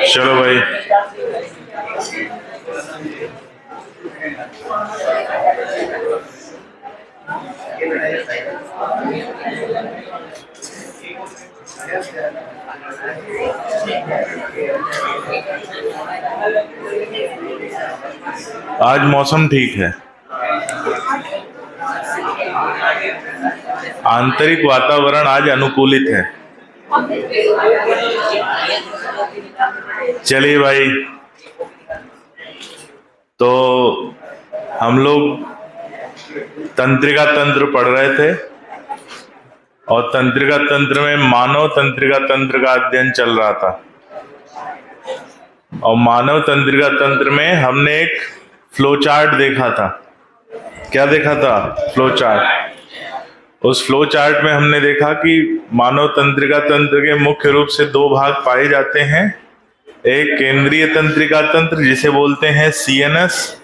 चलो भाई, आज मौसम ठीक है, आंतरिक वातावरण आज अनुकूलित है। चलिए भाई, तो हम लोग तंत्रिका तंत्र पढ़ रहे थे और तंत्रिका तंत्र में मानव तंत्रिका तंत्र का अध्ययन चल रहा था। और मानव तंत्रिका तंत्र में हमने एक फ्लो चार्ट देखा था। क्या देखा था? Flow chart. उस फ्लो चार्ट में हमने देखा कि मानव तंत्रिका तंत्र के मुख्य रूप से दो भाग पाए जाते हैं। एक केंद्रीय तंत्रिका तंत्र जिसे बोलते हैं सीएनएस,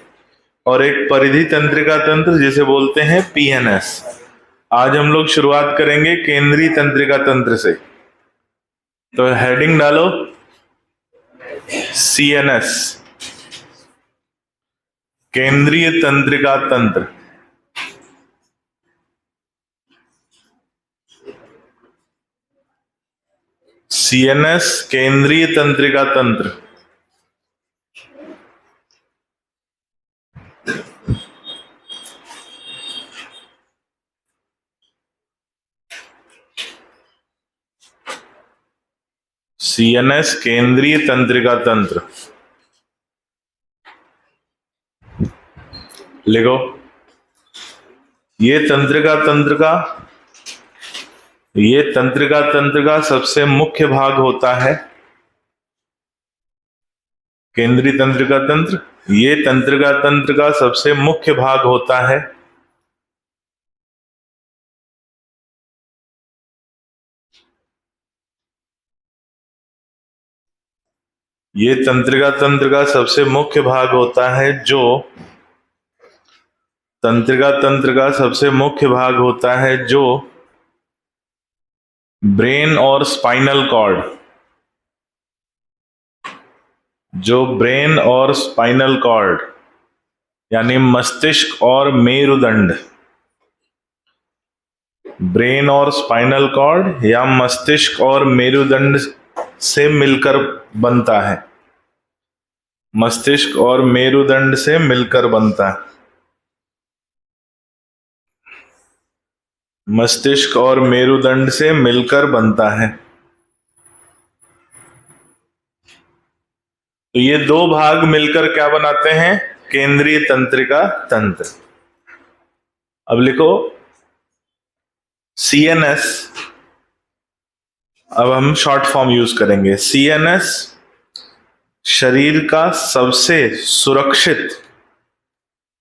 और एक परिधि तंत्रिका तंत्र जिसे बोलते हैं पीएनएस। आज हम लोग शुरुआत करेंगे केंद्रीय तंत्रिका तंत्र से। तो हेडिंग डालो सीएनएस, केंद्रीय तंत्रिका तंत्र। सीएनएस केंद्रीय तंत्रिका तंत्र। सीएनएस केंद्रीय तंत्रिका तंत्र लिखो। ये तंत्रिका तंत्र का सबसे मुख्य भाग होता है। केंद्रीय तंत्रिका तंत्र, ये तंत्रिका तंत्र का सबसे मुख्य भाग होता है। ये तंत्रिका तंत्र का सबसे मुख्य भाग होता है जो तंत्रिका तंत्र का सबसे मुख्य भाग होता है जो ब्रेन और स्पाइनल कॉर्ड, जो ब्रेन और स्पाइनल कॉर्ड यानी मस्तिष्क और मेरुदंड, ब्रेन और स्पाइनल कॉर्ड या मस्तिष्क और मेरुदंड से मिलकर बनता है। मस्तिष्क और मेरुदंड से मिलकर बनता है। मस्तिष्क और मेरुदंड से मिलकर बनता है। तो ये दो भाग मिलकर क्या बनाते हैं? केंद्रीय तंत्रिका तंत्र। अब लिखो सीएनएस। अब हम शॉर्ट फॉर्म यूज करेंगे। सीएनएस शरीर का सबसे सुरक्षित,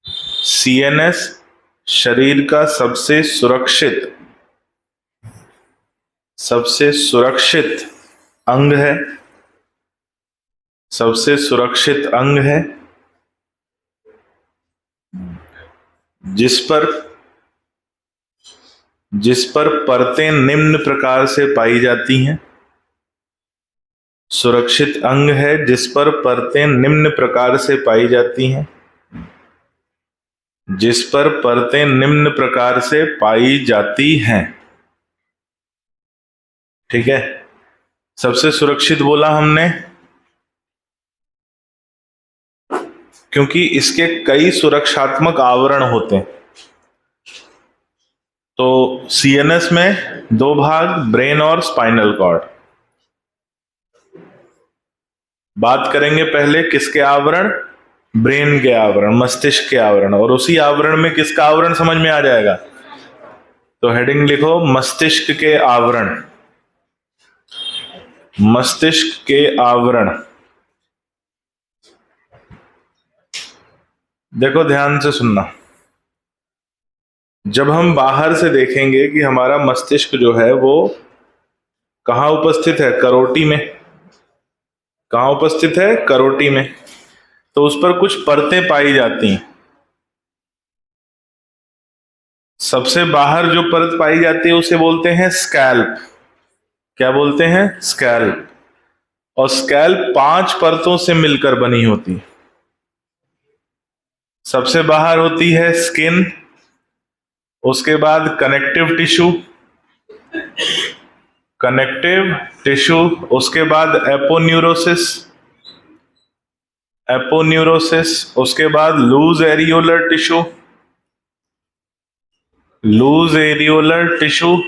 सीएनएस शरीर का सबसे सुरक्षित अंग है। सबसे सुरक्षित अंग है जिस पर परतें निम्न प्रकार से पाई जाती हैं। सुरक्षित अंग है जिस पर परतें निम्न प्रकार से पाई जाती हैं। जिस पर परतें निम्न प्रकार से पाई जाती हैं। ठीक है, सबसे सुरक्षित बोला हमने क्योंकि इसके कई सुरक्षात्मक आवरण होते हैं। तो सीएनएस में दो भाग, ब्रेन और स्पाइनल कॉर्ड। बात करेंगे पहले किसके आवरण? ब्रेन के आवरण, मस्तिष्क के आवरण। और उसी आवरण में किसका आवरण समझ में आ जाएगा? तो हेडिंग लिखो मस्तिष्क के आवरण। मस्तिष्क के आवरण। देखो ध्यान से सुनना। जब हम बाहर से देखेंगे कि हमारा मस्तिष्क जो है वो कहाँ उपस्थित है? करोटी में। कहाँ उपस्थित है? करोटी में। तो उस पर कुछ परतें पाई जाती हैं। सबसे बाहर जो परत पाई जाती है उसे बोलते हैं स्कैल्प। क्या बोलते हैं? स्कैल्प। और स्कैल्प 5 परतों से मिलकर बनी होती है। सबसे बाहर होती है स्किन, उसके बाद कनेक्टिव टिश्यू, उसके बाद एपोन्यूरोसिस, उसके बाद लूज एरियोलर टिश्यू,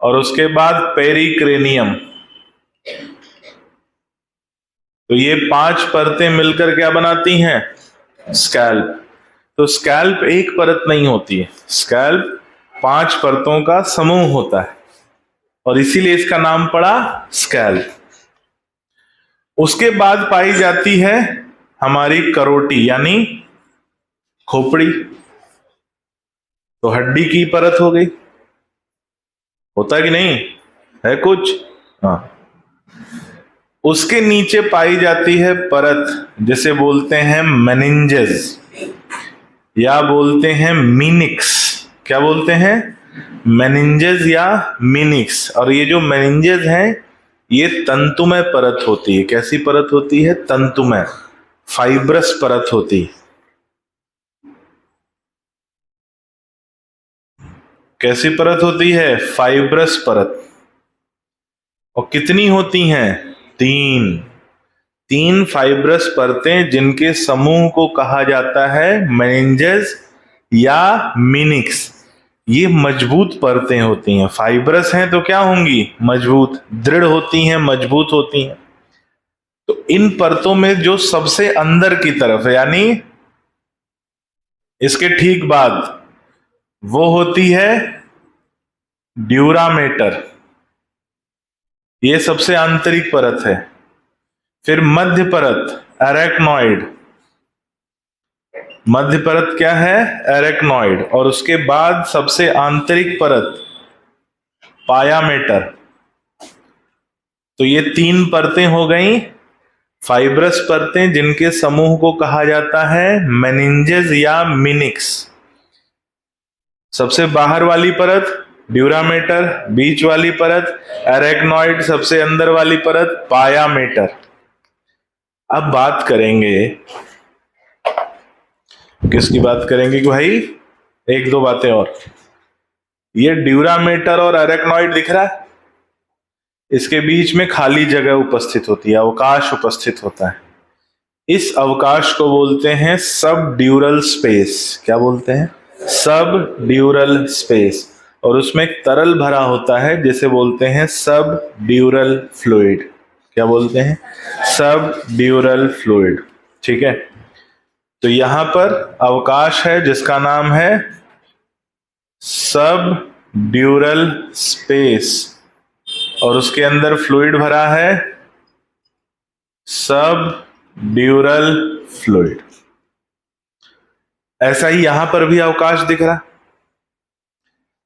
और उसके बाद पेरिक्रेनियम। तो ये 5 परतें मिलकर क्या बनाती हैं? स्कैल्प। तो स्कैल्प एक परत नहीं होती है, स्कैल्प 5 परतों का समूह होता है, और इसीलिए इसका नाम पड़ा स्कैल्प। उसके बाद पाई जाती है हमारी करोटी यानी खोपड़ी। तो हड्डी की परत हो गई, होता कि नहीं है कुछ? हाँ। उसके नीचे पाई जाती है परत जिसे बोलते हैं मेनिंजेस या बोलते हैं मीनिक्स। क्या बोलते हैं? मेनिंजेस या मीनिक्स। और ये जो मेनिंजेस हैं ये तंतुमय परत होती है। कैसी परत होती है? तंतुमय, फाइब्रस परत होती है। कैसी परत होती है? फाइब्रस परत। और कितनी होती हैं? 3 फाइब्रस परतें जिनके समूह को कहा जाता है मेनिंजेस या मीनिक्स। ये मजबूत परतें होती हैं। फाइब्रस हैं तो क्या होंगी? मजबूत, दृढ़ होती हैं, मजबूत होती हैं। तो इन परतों में जो सबसे अंदर की तरफ है यानी इसके ठीक बाद वो होती है ड्यूरामेटर। ये सबसे आंतरिक परत है। फिर मध्य परत एरेक्नॉइड। मध्य परत क्या है? एरेक्नॉइड। और उसके बाद सबसे आंतरिक परत पायामेटर। तो ये 3 परतें हो गई फाइब्रस परतें जिनके समूह को कहा जाता है मेनिंजेस या मीनिक्स। सबसे बाहर वाली परत ड्यूरामेटर, बीच वाली परत एरेक्नॉइड, सबसे अंदर वाली परत पायामेटर। अब बात करेंगे, किसकी बात करेंगे कि भाई 1-2 बातें और। ये ड्यूरामेटर और एरेक्नॉइड दिख रहा है, इसके बीच में खाली जगह उपस्थित होती है, अवकाश उपस्थित होता है। इस अवकाश को बोलते हैं सब ड्यूरल स्पेस। क्या बोलते हैं? सब ड्यूरल स्पेस। और उसमें एक तरल भरा होता है जिसे बोलते हैं सब ड्यूरल फ्लूइड। क्या बोलते हैं? सब ड्यूरल फ्लूइड। ठीक है। तो यहां पर अवकाश है जिसका नाम है सब ड्यूरल स्पेस, और उसके अंदर फ्लूइड भरा है सब ड्यूरल फ्लूइड। ऐसा ही यहां पर भी अवकाश दिख रहा,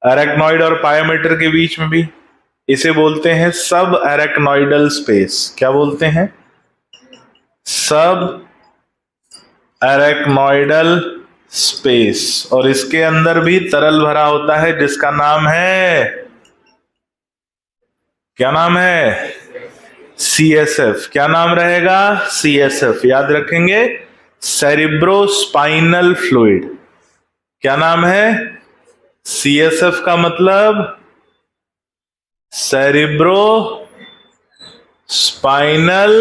एरेक्नॉइड और पायामेटर के बीच में भी। इसे बोलते हैं सब एरेक्नॉइडल स्पेस। क्या बोलते हैं? सब एरेक्नॉइडल स्पेस। और इसके अंदर भी तरल भरा होता है जिसका नाम है, क्या नाम है? CSF। क्या नाम रहेगा? CSF। याद रखेंगे, सेरिब्रोस्पाइनल फ्लूइड। क्या नाम है? CSF का मतलब सेरिब्रो स्पाइनल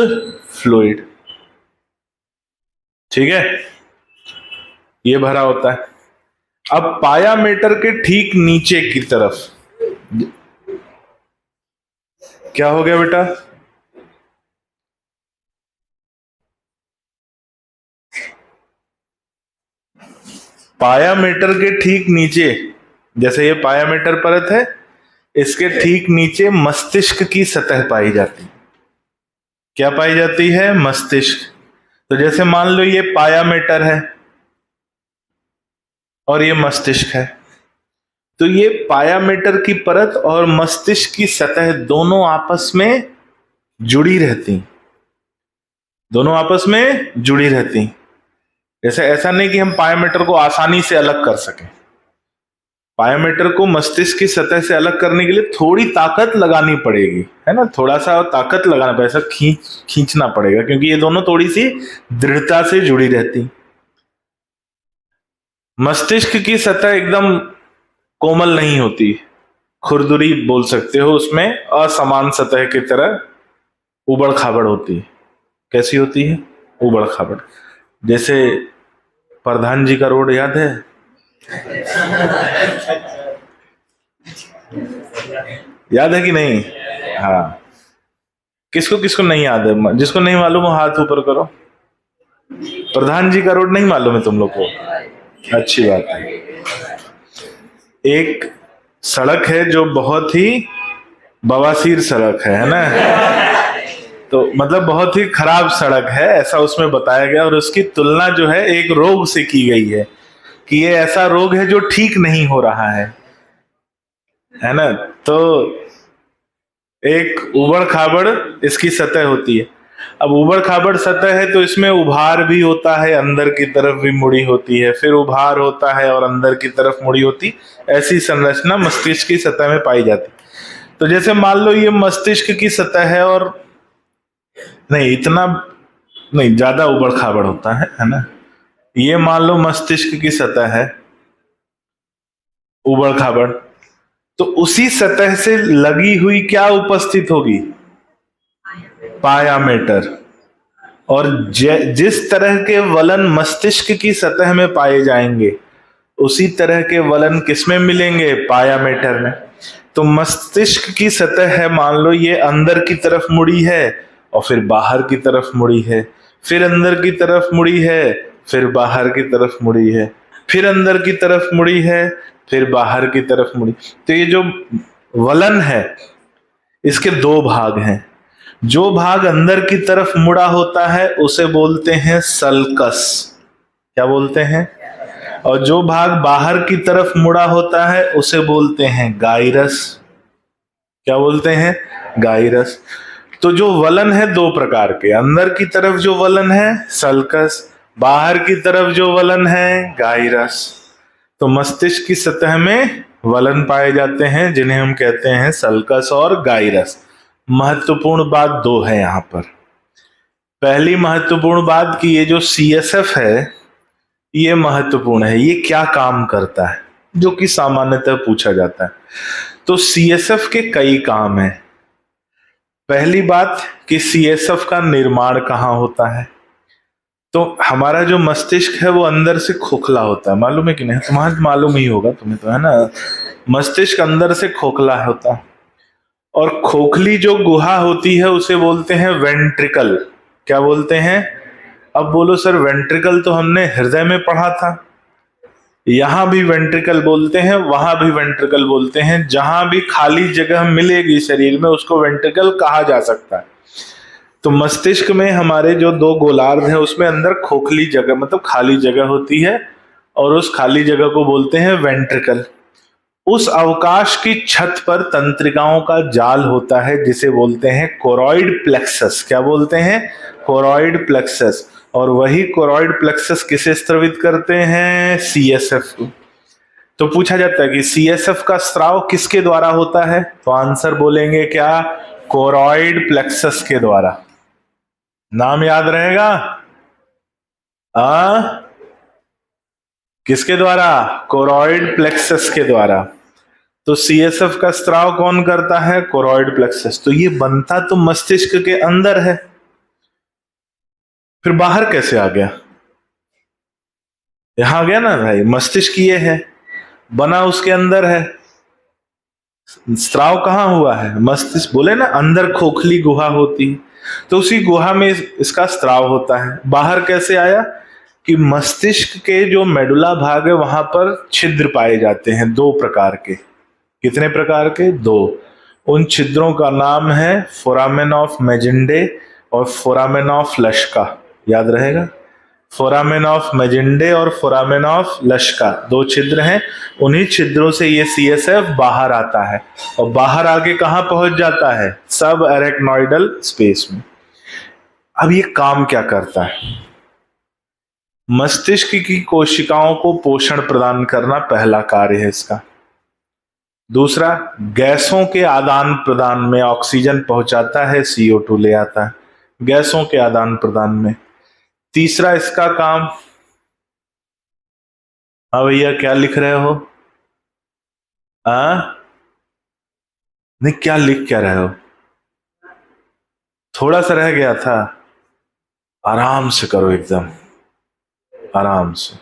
फ्लूइड। ठीक है, ये भरा होता है। अब पायामेटर के ठीक नीचे की तरफ क्या हो गया बेटा? पायामेटर के ठीक नीचे, जैसे ये पायामेटर परत है, इसके ठीक नीचे मस्तिष्क की सतह पाई जाती है। क्या पाई जाती है? मस्तिष्क। तो जैसे मान लो ये पायामेटर है और ये मस्तिष्क है, तो ये पायामेटर की परत और मस्तिष्क की सतह दोनों आपस में जुड़ी रहती, दोनों आपस में जुड़ी रहती। जैसे ऐसा नहीं कि हम पायोमीटर को आसानी से अलग कर सकें। पायोमीटर को मस्तिष्क की सतह से अलग करने के लिए थोड़ी ताकत लगानी पड़ेगी, है ना, थोड़ा सा ताकत लगाना पड़ेगा, ऐसा खींचना पड़ेगा, क्योंकि ये दोनों थोड़ी सी दृढ़ता से जुड़ी रहती। मस्तिष्क की सतह एकदम कोमल नहीं होती, खुरदुरी बोल सकते हो, उसमें असमान सतह की तरह उबड़ खाबड़ होती है। कैसी होती है? उबड़ खाबड़। जैसे प्रधान जी का रोड याद है? याद है कि नहीं? हाँ, किसको किसको नहीं याद है? जिसको नहीं मालूम हो हाथ ऊपर करो। प्रधान जी का रोड नहीं मालूम है तुम लोग को? अच्छी बात है। एक सड़क है जो बहुत ही बवासीर सड़क है ना, तो मतलब बहुत ही खराब सड़क है, ऐसा उसमें बताया गया। और उसकी तुलना जो है एक रोग से की गई है कि ये ऐसा रोग है जो ठीक नहीं हो रहा है ना। तो एक उबड़ खाबड़ इसकी सतह होती है। अब उबड़ खाबड़ सतह है तो इसमें उभार भी होता है, अंदर की तरफ भी मुड़ी होती है, फिर उभार होता है और अंदर की तरफ मुड़ी होती। ऐसी संरचना मस्तिष्क की सतह में पाई जाती। तो जैसे मान लो ये मस्तिष्क की सतह है, और नहीं इतना नहीं, ज्यादा उबड़ खाबड़ होता है ना। ये मान लो मस्तिष्क की सतह है उबड़ खाबड़, तो उसी सतह से लगी हुई क्या उपस्थित होगी? पायामीटर। और जिस तरह के वलन मस्तिष्क की सतह में पाए जाएंगे, उसी तरह के वलन किसमें मिलेंगे? पायामीटर में। तो मस्तिष्क की सतह है, मान लो ये अंदर की तरफ मुड़ी है और फिर बाहर की तरफ मुड़ी है, फिर अंदर की तरफ मुड़ी है, फिर बाहर की तरफ मुड़ी है, फिर अंदर की तरफ मुड़ी है, फिर बाहर की तरफ मुड़ी। तो ये जो वलन है इसके दो भाग हैं। जो भाग अंदर की तरफ मुड़ा होता है उसे बोलते हैं सल्कस। क्या बोलते हैं? और जो भाग बाहर की तरफ मुड़ा होता है उसे बोलते हैं गाइरस। क्या बोलते हैं? गाइरस। तो जो वलन है दो प्रकार के, अंदर की तरफ जो वलन है सल्कस, बाहर की तरफ जो वलन है गाइरस। तो मस्तिष्क की सतह में वलन पाए जाते हैं जिन्हें हम कहते हैं सल्कस और गाइरस। महत्वपूर्ण बात दो है यहां पर। पहली महत्वपूर्ण बात कि ये जो CSF है ये महत्वपूर्ण है, ये क्या काम करता है, जो कि सामान्यतः पूछा जाता है। तो CSF के कई काम हैं। पहली बात कि CSF का निर्माण कहाँ होता है? तो हमारा जो मस्तिष्क है वो अंदर से खोखला होता है, मालूम है कि नहीं? तुम्हारा मालूम ही होगा तुम्हें तो, है ना। मस्तिष्क अंदर से खोखला होता है, और खोखली जो गुहा होती है उसे बोलते हैं वेंट्रिकल। क्या बोलते हैं? अब बोलो सर, वेंट्रिकल तो हमने हृदय में पढ़ा था। यहां भी वेंट्रिकल बोलते हैं, वहां भी वेंट्रिकल बोलते हैं। जहां भी खाली जगह मिलेगी शरीर में उसको वेंट्रिकल कहा जा सकता है। तो मस्तिष्क में हमारे जो दो गोलार्ध हैं उसमें अंदर खोखली जगह मतलब खाली जगह होती है, और उस खाली जगह को बोलते हैं वेंट्रिकल। उस अवकाश की छत पर तंत्रिकाओं का जाल होता है जिसे बोलते हैं कोरॉइड प्लेक्सस। क्या बोलते हैं? Choroid plexus. और वही कोरॉइड प्लेक्सस किसे स्रावित करते हैं? CSF को। तो पूछा जाता है कि CSF का स्राव किसके द्वारा होता है? तो आंसर बोलेंगे क्या? कोरॉइड प्लेक्सस के द्वारा। नाम याद रहेगा? किसके द्वारा? कोरॉइड प्लेक्सस के द्वारा। तो CSF का स्राव कौन करता है? Choroid plexus. तो ये बनता तो मस्तिष्क के अंदर है, फिर बाहर कैसे आ गया? यहां आ गया ना भाई, मस्तिष्क ये है, बना उसके अंदर है। स्राव कहां हुआ है? मस्तिष्क। बोले ना अंदर खोखली गुहा होती है, तो उसी गुहा में इसका स्राव होता है। बाहर कैसे आया? कि मस्तिष्क के जो मेडुला भाग है वहां पर छिद्र पाए जाते हैं दो प्रकार के। कितने प्रकार के? दो। उन छिद्रों का नाम है फोरामेन ऑफ मेजेंडे और फोरामेन ऑफ लश्का। याद रहेगा? फोरामेन ऑफ मेजेंडे और फोरामेन ऑफ लश्का दो छिद्र हैं। उन्हीं छिद्रों से ये CSF बाहर आता है, और बाहर आके कहां पहुंच जाता है? सब एरेक्नोइडल स्पेस में। अब ये काम क्या करता है? मस्तिष्क की कोशिकाओं को पोषण प्रदान करना पहला कार्य है इसका। दूसरा, गैसों के आदान प्रदान में ऑक्सीजन पहुंचाता है, CO2 ले आता है गैसों के आदान प्रदान में। तीसरा इसका काम, हाँ भैया क्या लिख रहे हो? नहीं, क्या लिख क्या रहे हो? थोड़ा सा रह गया था, आराम से करो, एकदम आराम से।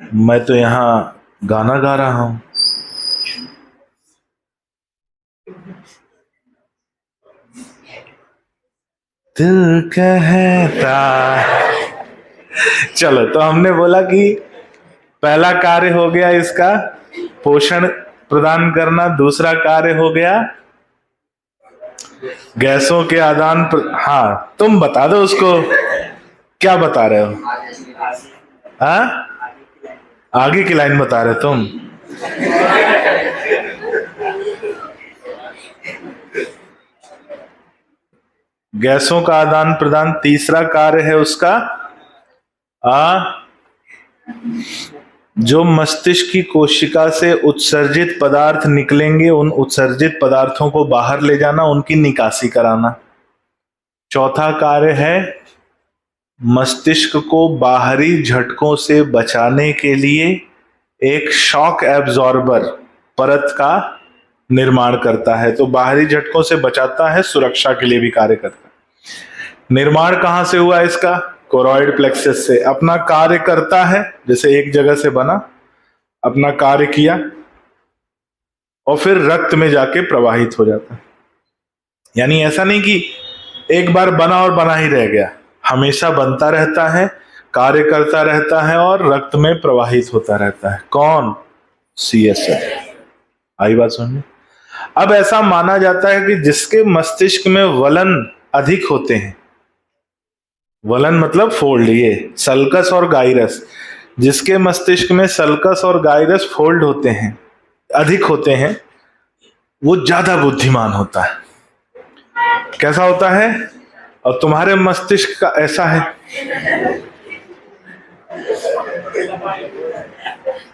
मैं तो यहां गाना गा रहा हूं। दिल कहता, चलो तो हमने बोला कि पहला कार्य हो गया इसका पोषण प्रदान करना, दूसरा कार्य हो गया गैसों के आदान हाँ, तुम बता दो उसको, क्या बता रहे हो? हाँ, आगे की लाइन बता रहे तुम। गैसों का आदान प्रदान, तीसरा कार्य है उसका जो मस्तिष्क की कोशिका से उत्सर्जित पदार्थ निकलेंगे उन उत्सर्जित पदार्थों को बाहर ले जाना, उनकी निकासी कराना। चौथा कार्य है मस्तिष्क को बाहरी झटकों से बचाने के लिए एक शॉक एब्जॉर्बर परत का निर्माण करता है। तो बाहरी झटकों से बचाता है, सुरक्षा के लिए भी कार्य करता है। निर्माण कहां से हुआ इसका? कोरॉइड प्लेक्सस से। अपना कार्य करता है, जैसे एक जगह से बना, अपना कार्य किया और फिर रक्त में जाके प्रवाहित हो जाता है। यानी ऐसा नहीं कि एक बार बना और बना ही रह गया, हमेशा बनता रहता है, कार्य करता रहता है और रक्त में प्रवाहित होता रहता है। कौन? CSF। आई बात समझ? अब ऐसा माना जाता है कि जिसके मस्तिष्क में वलन अधिक होते हैं, वलन मतलब फोल्ड, ये सल्कस और गाइरस, जिसके मस्तिष्क में सल्कस और गाइरस फोल्ड होते हैं, अधिक होते हैं, वो ज्यादा बुद्धिमान होता है। कैसा होता है? और तुम्हारे मस्तिष्क का ऐसा है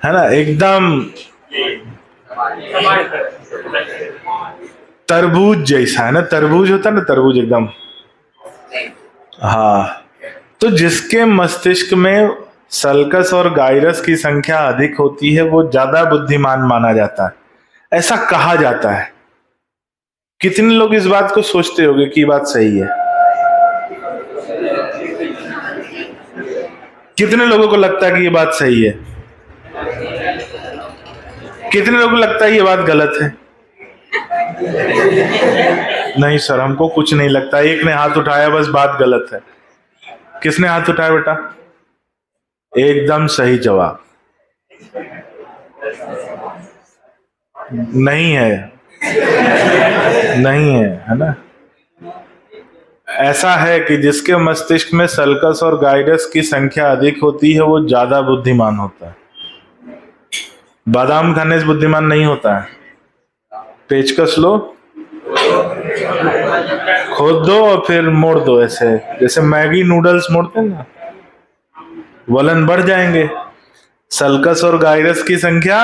ना, एकदम तरबूज जैसा है ना, तरबूज होता है ना, तरबूज एकदम। हाँ, तो जिसके मस्तिष्क में सल्कस और गाइरस की संख्या अधिक होती है वो ज्यादा बुद्धिमान माना जाता है, ऐसा कहा जाता है। कितने लोग इस बात को सोचते होंगे कि बात सही है? कितने लोगों को लगता है कि ये बात सही है? कितने लोगों को लगता है ये बात गलत है? नहीं सर, हमको कुछ नहीं लगता। एक ने हाथ उठाया, बस बात गलत है। किसने हाथ उठाया बेटा? एकदम सही जवाब। नहीं है, नहीं है ना? ऐसा है कि जिसके मस्तिष्क में सल्कस और गाइरस की संख्या अधिक होती है वो ज्यादा बुद्धिमान होता है। बादाम खाने से बुद्धिमान नहीं होता है। पेचकस लो, खोद दो और फिर मोड़ दो, ऐसे जैसे मैगी नूडल्स मोड़ते हैं ना, वलन बढ़ जाएंगे, सल्कस और गाइरस की संख्या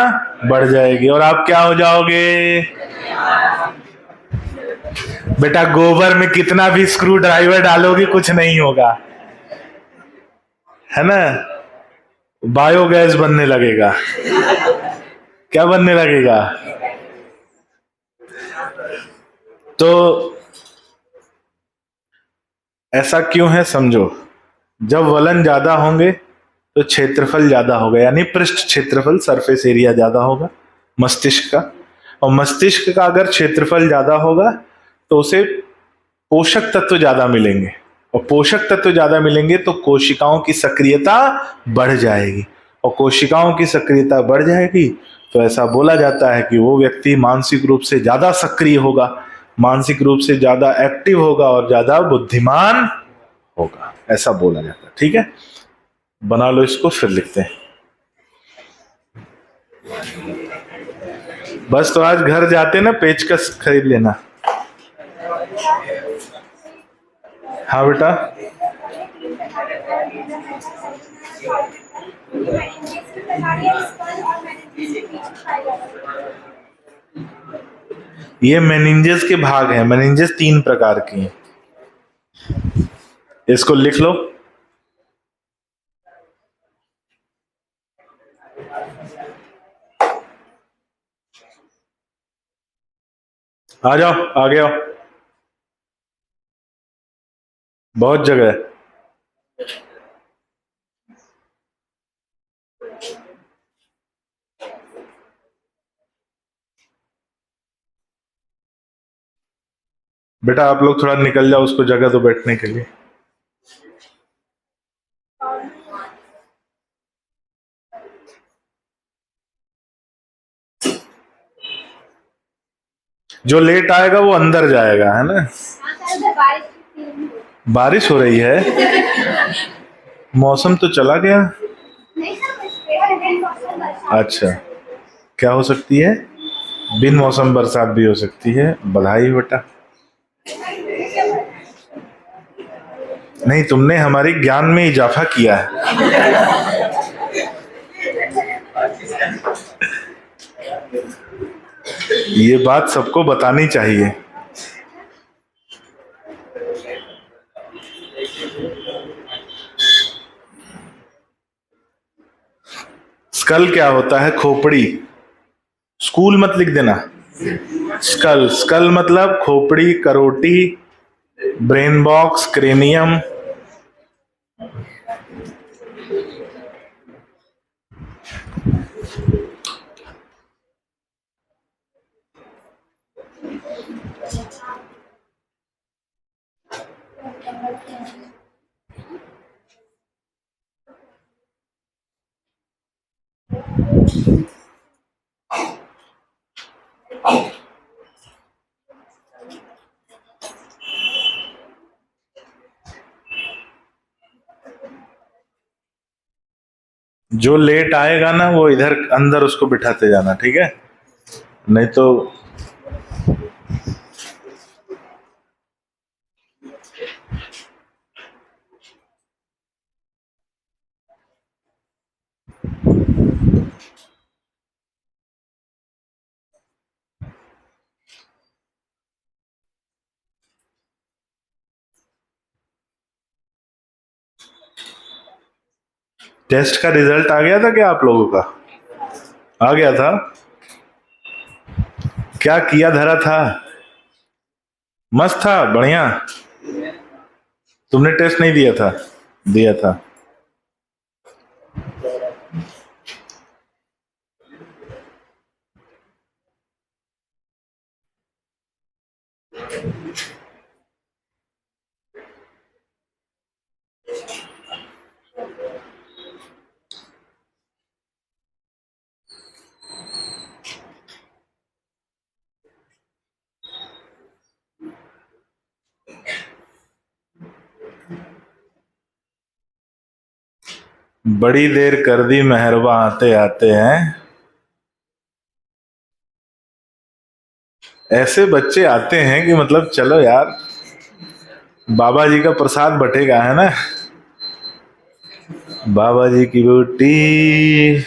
बढ़ जाएगी और आप क्या हो जाओगे बेटा? गोबर में कितना भी स्क्रू ड्राइवर डालोगे कुछ नहीं होगा, है ना? बायोगैस बनने लगेगा। क्या बनने लगेगा? तो ऐसा क्यों है समझो। जब वलन ज्यादा होंगे तो क्षेत्रफल ज्यादा होगा, यानी पृष्ठ क्षेत्रफल, सरफेस एरिया ज्यादा होगा मस्तिष्क का। और मस्तिष्क का अगर क्षेत्रफल ज्यादा होगा तो उसे पोषक तत्व ज्यादा मिलेंगे, और पोषक तत्व ज्यादा मिलेंगे तो कोशिकाओं की सक्रियता बढ़ जाएगी, और कोशिकाओं की सक्रियता बढ़ जाएगी तो ऐसा बोला जाता है कि वो व्यक्ति मानसिक रूप से ज्यादा सक्रिय होगा, मानसिक रूप से ज्यादा एक्टिव होगा और ज्यादा बुद्धिमान होगा, ऐसा बोला जाता है। ठीक है, बना लो इसको, फिर लिखते हैं। बस तो आज घर जाते ना पेचकस खरीद लेना। हाँ बेटा, ये मेनिंजेस के भाग हैं। मेनिंजेस 3 प्रकार की हैं, इसको लिख लो। आ जाओ, आगे आओ, बहुत जगह है। बेटा आप लोग थोड़ा निकल जाओ, उसको जगह दो बैठने के लिए। जो लेट आएगा वो अंदर जाएगा, है ना। बारिश हो रही है, मौसम तो चला गया। अच्छा, क्या हो सकती है? बिन मौसम बरसात भी हो सकती है। बधाई बेटा। नहीं, तुमने हमारी ज्ञान में इजाफा किया है। ये बात सबको बतानी चाहिए। स्कल क्या होता है? खोपड़ी। स्कूल मत लिख देना। स्कल, स्कल मतलब खोपड़ी, करोटी, ब्रेन बॉक्स, क्रेनियम। जो लेट आएगा ना वो इधर अंदर उसको बिठाते जाना, ठीक है? नहीं तो टेस्ट का रिजल्ट आ गया था क्या आप लोगों का? आ गया था? क्या किया धरा था? मस्त था, बढ़िया। तुमने टेस्ट नहीं दिया था? दिया था। बड़ी देर कर दी मेहरबा आते आते हैं। ऐसे बच्चे आते हैं कि मतलब चलो यार, बाबा जी का प्रसाद बटेगा, है ना। बाबा जी की रोटी।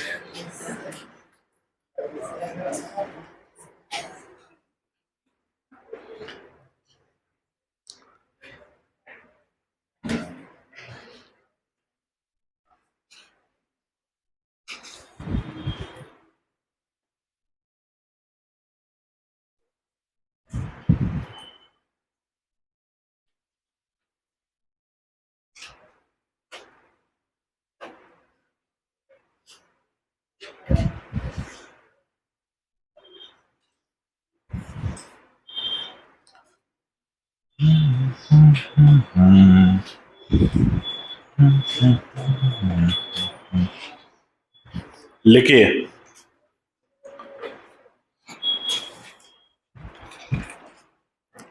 लिखिए,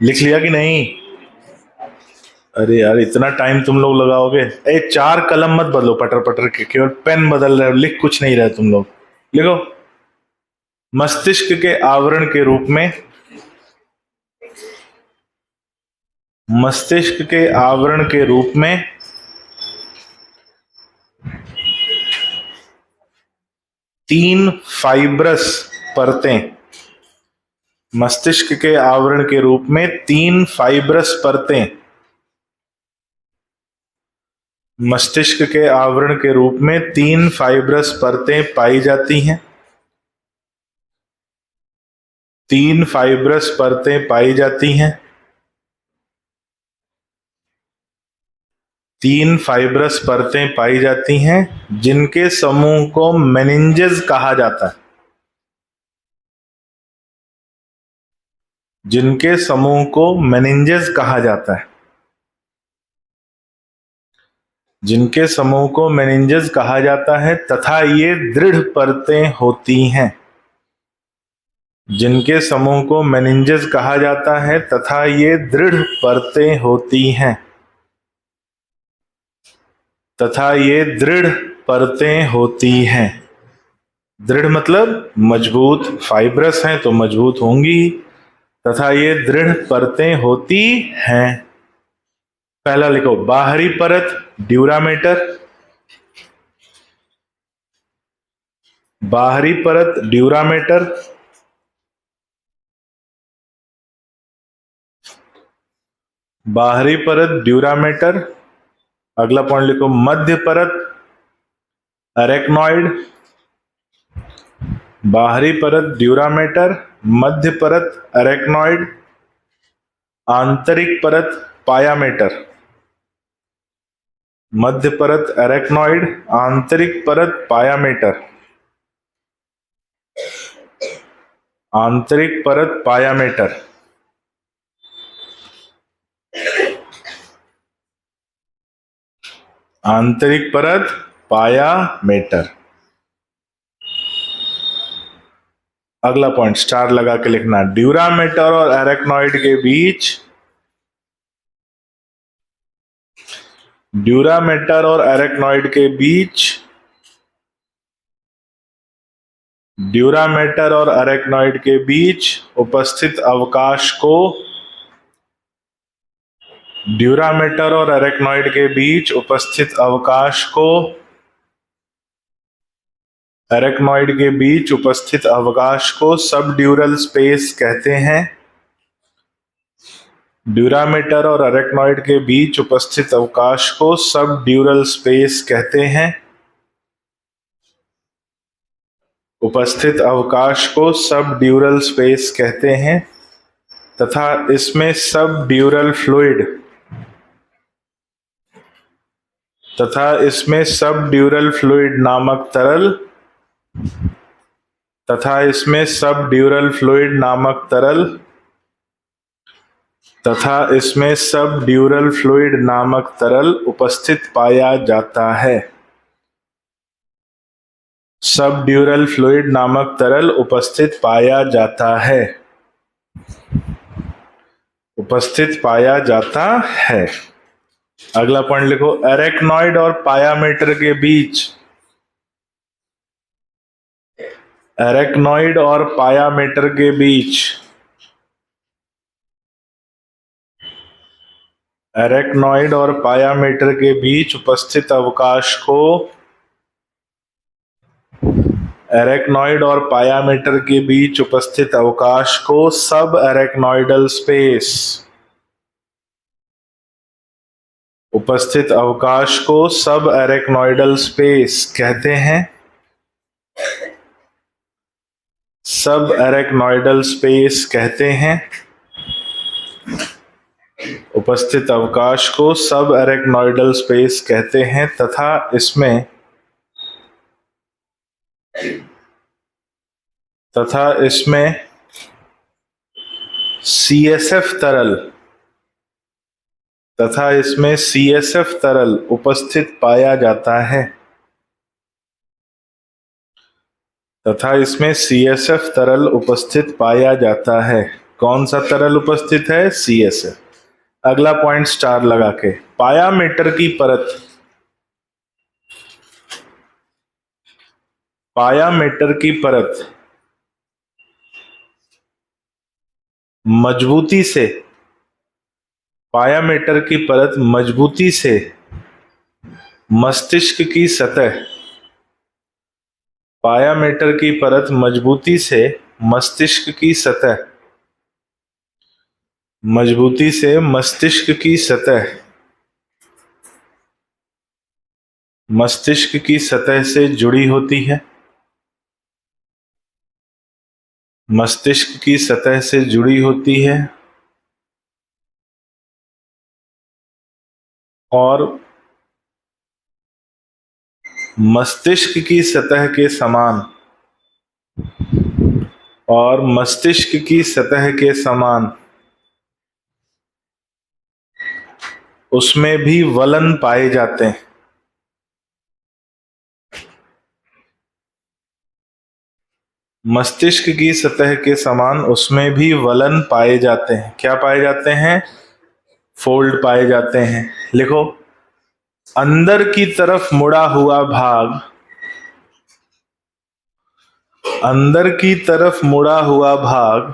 लिख लिया कि नहीं? अरे यार, इतना टाइम तुम लोग लगाओगे? 4 कलम मत बदलो पटर पटर के, केवल पेन बदल रहे हो, लिख कुछ नहीं रहे तुम लोग। लिखो, मस्तिष्क के आवरण के रूप में मस्तिष्क के आवरण के रूप में तीन फाइब्रस परतें, मस्तिष्क के आवरण के रूप में तीन फाइब्रस परतें, मस्तिष्क के आवरण के रूप में तीन फाइब्रस परतें पाई जाती हैं। तीन फाइब्रस परतें पाई जाती हैं। तीन फाइब्रस परतें पाई जाती हैं जिनके समूह को मेनिंजेस कहा जाता है। जिनके समूह को मेनिंजेस कहा जाता है। जिनके समूह को मेनिंजेस कहा जाता है तथा ये दृढ़ परतें होती हैं। जिनके समूह को मेनिंजेस कहा जाता है तथा ये दृढ़ परतें होती हैं। तथा ये दृढ़ परतें होती हैं। दृढ़ मतलब मजबूत, फाइब्रस हैं तो मजबूत होंगी ही। तथा ये दृढ़ परतें होती हैं। पहला लिखो, बाहरी परत ड्यूरामेटर। बाहरी परत ड्यूरामेटर। बाहरी परत ड्यूरामेटर। अगला पॉइंट लिखो, मध्य परत अरेक्नॉइड। बाहरी परत ड्यूरामेटर, मध्य परत अरेक्नॉइड, आंतरिक परत पायामेटर। मध्य परत अरेक्नॉइड, आंतरिक परत पायामेटर। आंतरिक परत पायामेटर। आंतरिक परत पायामेटर। अगला पॉइंट स्टार लगा के लिखना, ड्यूरामेटर और अरेक्नॉइड के बीच, ड्यूरामेटर और अरेक्नॉइड के बीच, ड्यूरामेटर और अरेक्नॉइड के बीच उपस्थित अवकाश को, ड्यूरामेटर और अरेक्नॉइड के बीच उपस्थित अवकाश को, अरेक्नॉइड के बीच उपस्थित अवकाश को सबड्यूरल स्पेस कहते हैं। ड्यूरामेटर और अरेक्नॉइड के बीच उपस्थित अवकाश को सबड्यूरल स्पेस कहते हैं। उपस्थित अवकाश को सबड्यूरल स्पेस कहते हैं तथा इसमें सबड्यूरल फ्लूइड, तथा इसमें सबड्यूरल फ्लूइड नामक तरल, तथा इसमें सबड्यूरल फ्लूइड नामक तरल, तथा इसमें सबड्यूरल फ्लूइड नामक तरल उपस्थित पाया जाता है। सबड्यूरल फ्लूइड नामक तरल उपस्थित पाया जाता है। उपस्थित पाया जाता है। अगला पॉइंट लिखो, अरेक्नॉइड और पायामेटर के बीच, अरेक्नॉइड और पायामेटर के बीच, अरेक्नॉइड और पायामेटर के बीच उपस्थित अवकाश को, अरेक्नॉइड और पायामेटर के बीच उपस्थित अवकाश को सब अरेक्नॉइडल स्पेस, उपस्थित अवकाश को सब अरेक्नॉइडल स्पेस कहते हैं। सब अरेक्नॉइडल स्पेस कहते हैं। उपस्थित अवकाश को सब अरेक्नॉइडल स्पेस कहते हैं तथा इसमें, तथा इसमें CSF तरल, तथा इसमें CSF तरल उपस्थित पाया जाता है। तथा इसमें CSF तरल उपस्थित पाया जाता है। कौन सा तरल उपस्थित है? CSF। अगला पॉइंट स्टार लगा के, पायामेटर की परत, पायामेटर की परत मजबूती से, पायामेटर की परत मजबूती से मस्तिष्क की सतह, पायामेटर की परत मजबूती से मस्तिष्क की सतह, मजबूती से मस्तिष्क की सतह, मस्तिष्क की सतह से जुड़ी होती है, मस्तिष्क की सतह से जुड़ी होती है और मस्तिष्क की सतह के समान, और मस्तिष्क की सतह के समान उसमें भी वलन पाए जाते हैं। मस्तिष्क की सतह के समान उसमें भी वलन पाए जाते हैं। क्या पाए जाते हैं? फोल्ड पाए जाते हैं। लिखो, अंदर की तरफ मुड़ा हुआ भाग, अंदर की तरफ मुड़ा हुआ भाग,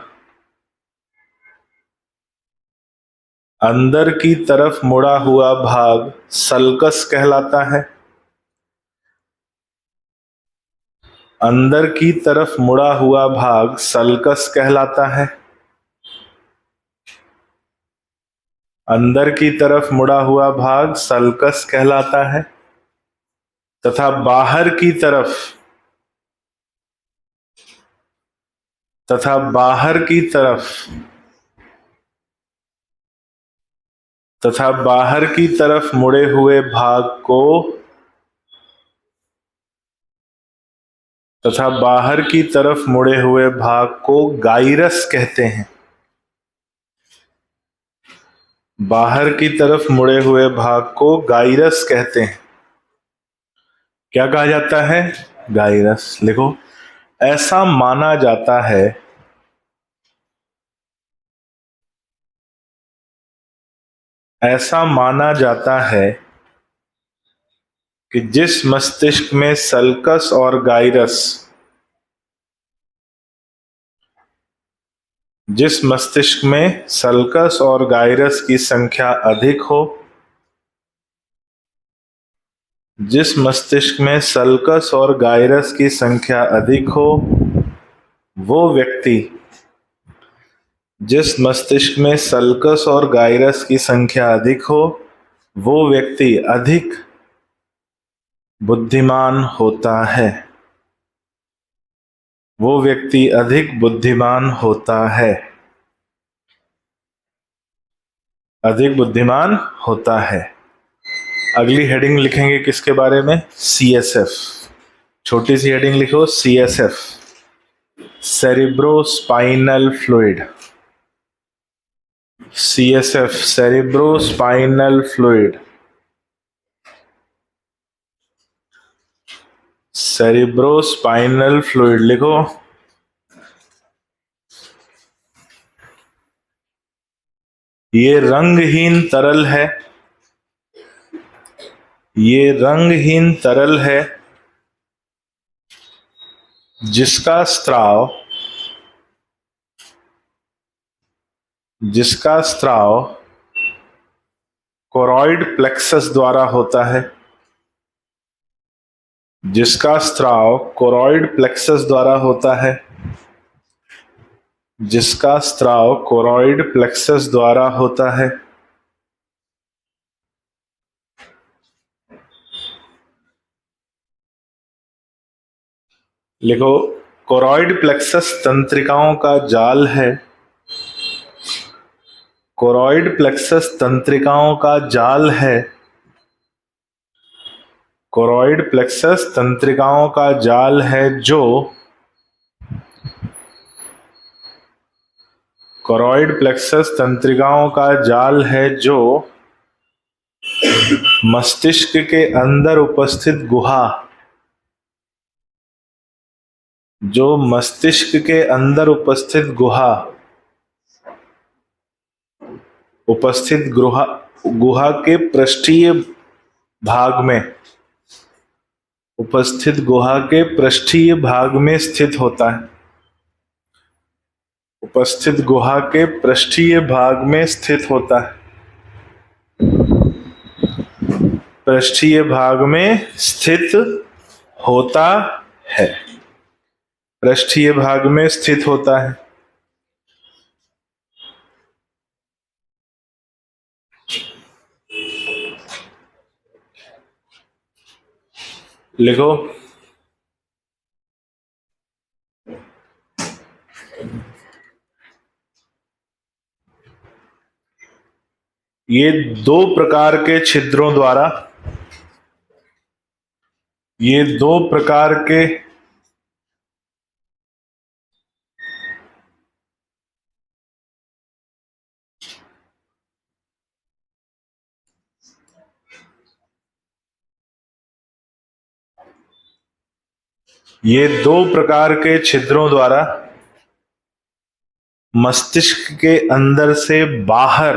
अंदर की तरफ मुड़ा हुआ भाग सल्कस कहलाता है। अंदर की तरफ मुड़ा हुआ भाग सल्कस कहलाता है। अंदर की तरफ मुड़ा हुआ भाग सल्कस कहलाता है तथा बाहर की तरफ, तथा बाहर की तरफ, तथा बाहर की तरफ मुड़े हुए भाग को, तथा बाहर की तरफ मुड़े हुए भाग को गाइरस कहते हैं। बाहर की तरफ मुड़े हुए भाग को गाइरस कहते हैं। क्या कहा जाता है? गाइरस। लिखो, ऐसा माना जाता है, ऐसा माना जाता है कि जिस मस्तिष्क में सल्कस और गाइरस, जिस मस्तिष्क में सल्कस और गाइरस की संख्या अधिक हो, जिस मस्तिष्क में सल्कस और गाइरस की संख्या अधिक हो, वो व्यक्ति, जिस मस्तिष्क में सल्कस और गाइरस की संख्या अधिक हो, वो व्यक्ति अधिक बुद्धिमान होता है। वो व्यक्ति अधिक बुद्धिमान होता है। अधिक बुद्धिमान होता है। अगली हेडिंग लिखेंगे किसके बारे में? CSF। छोटी सी हेडिंग लिखो, CSF, cerebrospinal fluid. CSF, cerebrospinal fluid, cerebrospinal fluid लिखो। ये रंगहीन तरल है, ये रंगहीन तरल है जिसका स्त्राव, जिसका स्त्राव कोरॉइड प्लेक्सस द्वारा होता है, जिसका स्त्राव कोरॉइड प्लेक्सस द्वारा होता है, जिसका स्त्राव कोरॉइड प्लेक्सस द्वारा होता है। लिखो, कोरॉइड प्लेक्सस तंत्रिकाओं का जाल है, कोरॉइड प्लेक्सस तंत्रिकाओं का जाल है, कोरॉइड प्लेक्सस तंत्रिकाओं का जाल है जो, कोरॉइड प्लेक्सस तंत्रिकाओं का जाल है जो मस्तिष्क के अंदर उपस्थित गुहा, जो मस्तिष्क के अंदर उपस्थित गुहा, उपस्थित गुहा के पृष्ठीय भाग में, उपस्थित गुहा के पृष्ठीय भाग में स्थित होता है। उपस्थित गुहा के पृष्ठीय भाग में स्थित होता है। पृष्ठीय भाग में स्थित होता है। पृष्ठीय भाग में स्थित होता है। लिखो। ये दो प्रकार के छिद्रों द्वारा, ये दो प्रकार के ये दो प्रकार के छिद्रों द्वारा मस्तिष्क के अंदर से बाहर,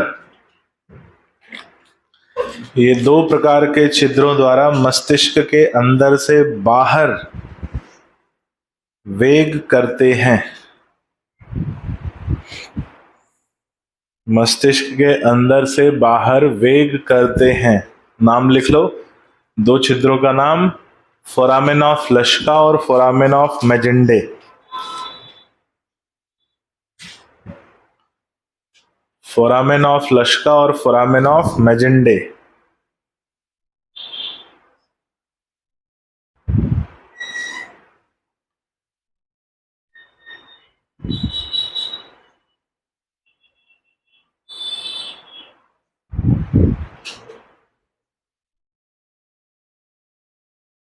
ये दो प्रकार के छिद्रों द्वारा मस्तिष्क के अंदर से बाहर वेग करते हैं। मस्तिष्क के अंदर से बाहर वेग करते हैं। नाम लिख लो दो छिद्रों का नाम, फोरामेन ऑफ लश्का और फोरामेन ऑफ मैजेंडे। फोरामेन ऑफ लश्का और फोरामेन ऑफ मैजेंडे।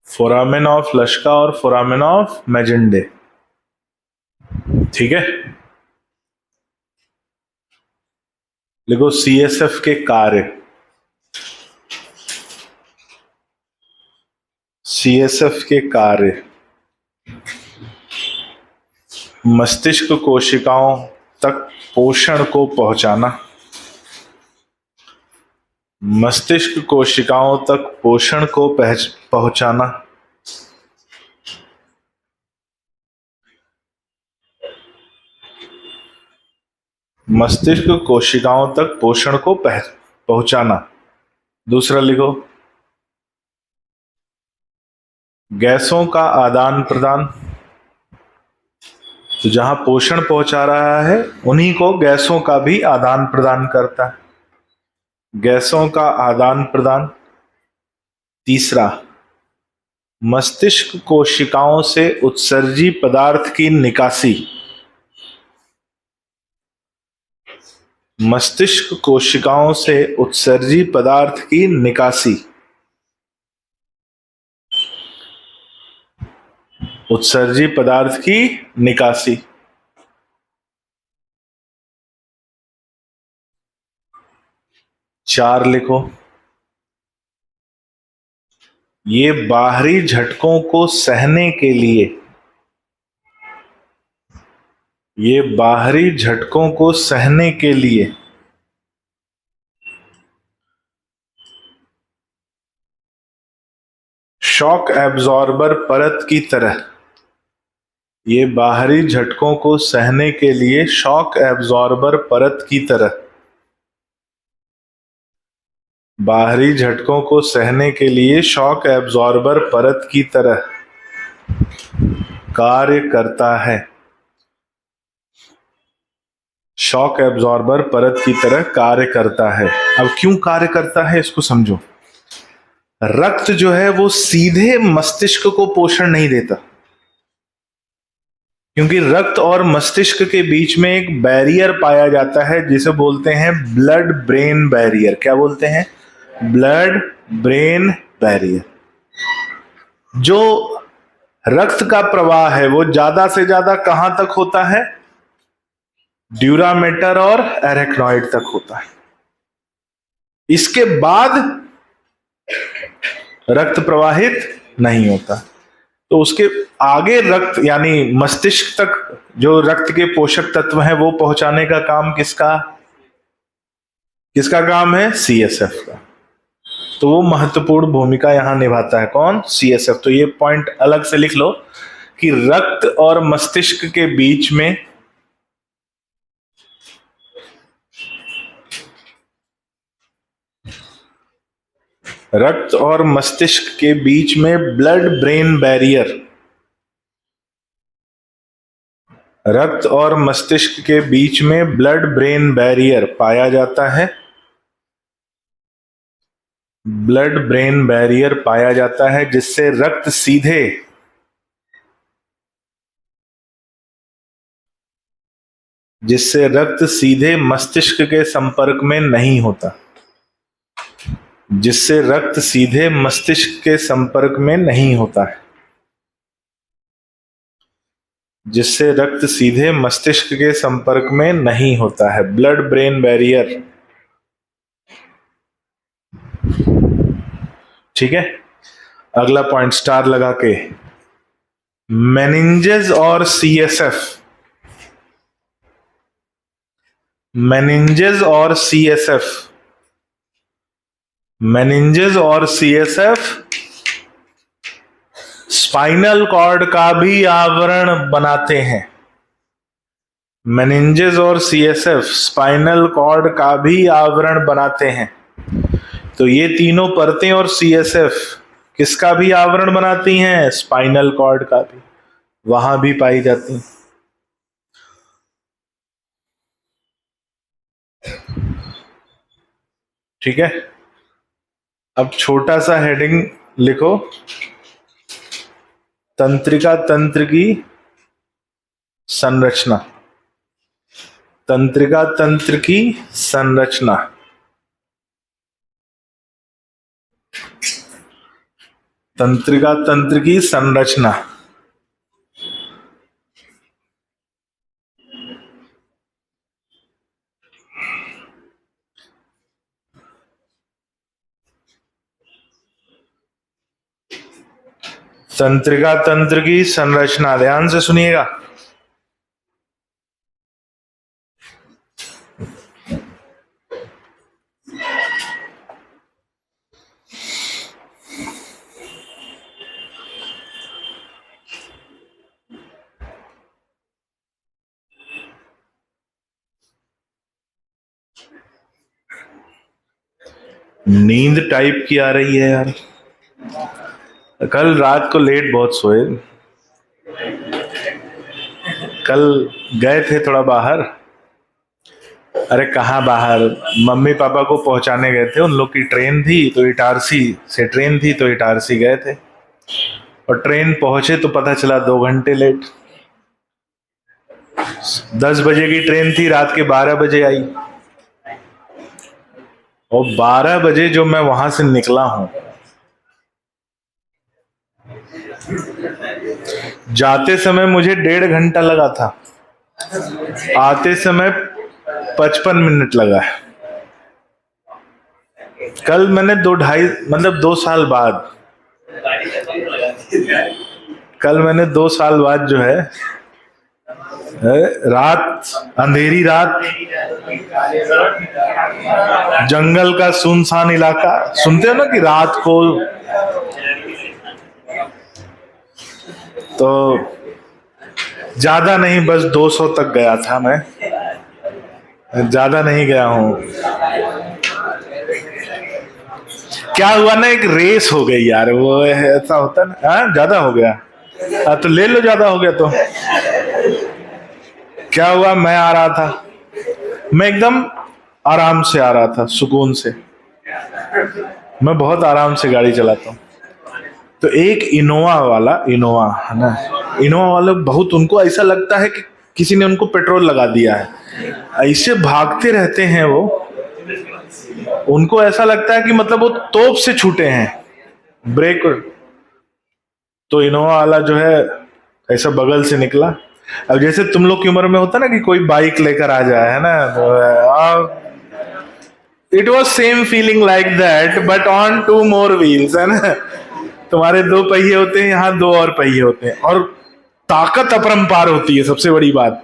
फोरामेन ऑफ लश्का और फोरामेन ऑफ मैजेंडे। ठीक है, लिखो सीएसएफ के कार्य। सीएसएफ के कार्य मस्तिष्क कोशिकाओं तक पोषण को पहुंचाना। मस्तिष्क कोशिकाओं तक पोषण को पहुंचाना। मस्तिष्क कोशिकाओं तक पोषण को पहुंचाना। दूसरा लिखो गैसों का आदान प्रदान। तो जहां पोषण पहुंचा रहा है उन्हीं को गैसों का भी आदान प्रदान करता है। गैसों का आदान प्रदान। तीसरा मस्तिष्क कोशिकाओं से उत्सर्जी पदार्थ की निकासी। मस्तिष्क कोशिकाओं से उत्सर्जी पदार्थ की निकासी। उत्सर्जी पदार्थ की निकासी। चार लिखो ये बाहरी झटकों को सहने के लिए, ये बाहरी झटकों को सहने के लिए शॉक एब्जॉर्बर परत की तरह, ये बाहरी झटकों को सहने के लिए शॉक एब्जॉर्बर परत की तरह, बाहरी झटकों को सहने के लिए शॉक एब्जॉर्बर परत की तरह कार्य करता है। शॉक एब्जॉर्बर परत की तरह कार्य करता है। अब क्यों कार्य करता है इसको समझो। रक्त जो है वो सीधे मस्तिष्क को पोषण नहीं देता, क्योंकि रक्त और मस्तिष्क के बीच में एक बैरियर पाया जाता है जिसे बोलते हैं ब्लड ब्रेन बैरियर। क्या बोलते हैं? Blood brain barrier. जो रक्त का प्रवाह है वो ज्यादा से ज्यादा कहां तक होता है? ड्यूरामेटर और एरेक्नॉइड तक होता है। इसके बाद रक्त प्रवाहित नहीं होता। तो उसके आगे रक्त यानी मस्तिष्क तक जो रक्त के पोषक तत्व हैं वो पहुंचाने का काम किसका काम है? सीएसएफ का। तो वो महत्वपूर्ण भूमिका यहां निभाता है। कौन? सीएसएफ। तो ये पॉइंट अलग से लिख लो कि रक्त और मस्तिष्क के बीच में रक्त और मस्तिष्क के बीच में ब्लड ब्रेन बैरियर, रक्त और मस्तिष्क के बीच में ब्लड ब्रेन बैरियर पाया जाता है, ब्लड ब्रेन बैरियर पाया जाता है जिससे रक्त सीधे मस्तिष्क के संपर्क में नहीं होता, जिससे रक्त सीधे मस्तिष्क के संपर्क में नहीं होता है, जिससे रक्त सीधे मस्तिष्क के संपर्क में नहीं होता है, ब्लड ब्रेन बैरियर। ठीक है, अगला पॉइंट स्टार लगा के, मेनिंजेस और सीएसएफ, मेनिंजेस और सीएसएफ, मेनिंजेस और सीएसएफ स्पाइनल कॉर्ड का भी आवरण बनाते हैं, मेनिंजेस और सीएसएफ स्पाइनल कॉर्ड का भी आवरण बनाते हैं। तो ये तीनों परतें और सीएसएफ किसका भी आवरण बनाती हैं? स्पाइनल कॉर्ड का भी, वहां भी पाई जाती हैं। ठीक है, अब छोटा सा हेडिंग लिखो, तंत्रिका तंत्र की संरचना, तंत्रिका तंत्र की संरचना, तंत्रिका तंत्र की संरचना। तंत्रिका तंत्र की संरचना, ध्यान से सुनिएगा। नींद टाइप की आ रही है यार, कल रात को लेट बहुत सोए, कल गए थे थोड़ा बाहर। अरे कहाँ बाहर, मम्मी पापा को पहुंचाने गए थे, उन लोग की ट्रेन थी तो इटारसी से ट्रेन थी तो इटारसी गए थे, और ट्रेन पहुंचे तो पता चला 2 घंटे लेट। 10 बजे की ट्रेन थी, रात के 12 बजे आई, और 12 बजे जो मैं वहां से निकला हूं, जाते समय मुझे 1.5 घंटा लगा था, आते समय 55 मिनट लगा है। कल मैंने 2 साल बाद, कल मैंने 2 साल बाद जो है, रात, अंधेरी रात, जंगल का सुनसान इलाका, सुनते हो ना कि रात को, तो ज्यादा नहीं, बस 200 तक गया था मैं, ज्यादा नहीं गया हूं। क्या हुआ ना, एक रेस हो गई यार, वो ऐसा होता ना, हाँ ज्यादा हो गया, तो ले लो, ज्यादा हो गया तो। क्या हुआ, मैं आ रहा था, मैं एकदम आराम से आ रहा था, सुकून से, मैं बहुत आराम से गाड़ी चलाता हूँ। तो एक इनोवा है ना, इनोवा वाले बहुत, उनको ऐसा लगता है कि किसी ने उनको पेट्रोल लगा दिया है, ऐसे भागते रहते हैं वो, उनको ऐसा लगता है कि मतलब वो तोप से छूटे हैं ब्रेक। तो इनोवा वाला जो है ऐसा बगल से निकला। अब जैसे तुम लोग की उम्र में होता ना कि कोई बाइक लेकर आ जाए, है ना, तो it was same feeling like that but on 2 more wheels, है ना। तुम्हारे 2 पहिए होते हैं, यहाँ 2 और पहिए होते हैं, और ताकत अपरंपार होती है, सबसे बड़ी बात।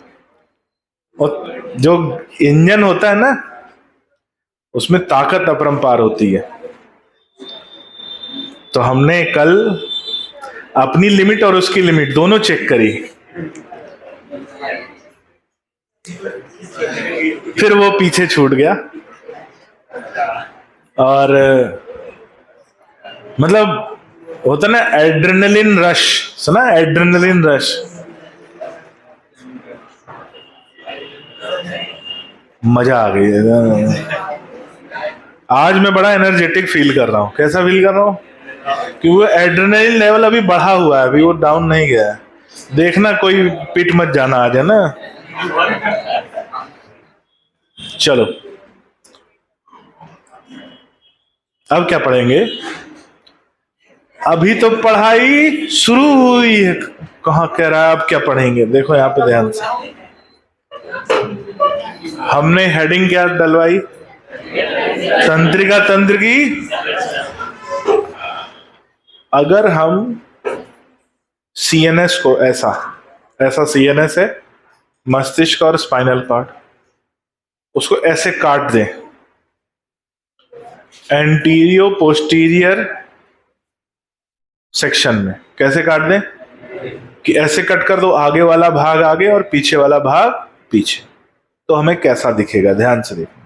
और जो इंजन होता है ना, उसमें ताकत अपरंपार होती है। तो हमने कल अपनी लिमिट और उसकी लिमिट दोनों चेक करी, फिर वो पीछे छूट गया, और मतलब होता ना एड्रेनलिन रश, सुना एड्रेनलिन रश, मजा आ गई। आज मैं बड़ा एनर्जेटिक फील कर रहा हूँ। कैसा फील कर रहा हूँ? कि वो एड्रेनलिन लेवल अभी बढ़ा हुआ है, अभी वो डाउन नहीं गया है। देखना कोई पिट मत जाना आज, है ना। चलो अब क्या पढ़ेंगे? अभी तो पढ़ाई शुरू हुई है, कहाँ कह रहा है अब क्या पढ़ेंगे? देखो यहाँ पे ध्यान से, हमने हेडिंग क्या डलवाई? तंत्रिका तंत्र की। अगर हम सीएनएस को ऐसा ऐसा सीएनएस है, मस्तिष्क और स्पाइनल कॉर्ड, उसको ऐसे काट दें एंटीरियो पोस्टीरियर सेक्शन में। कैसे काट दें? कि ऐसे कट कर दो, आगे वाला भाग आगे और पीछे वाला भाग पीछे, तो हमें कैसा दिखेगा? ध्यान से देखो।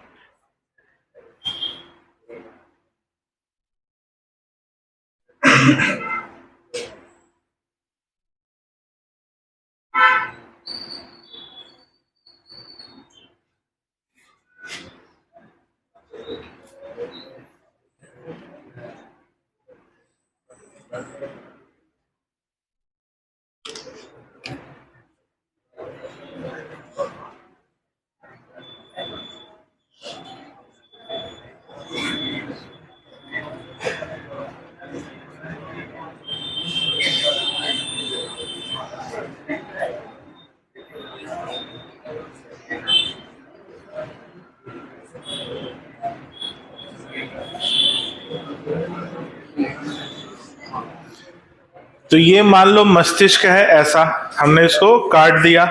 तो ये मान लो मस्तिष्क है, ऐसा हमने इसको काट दिया,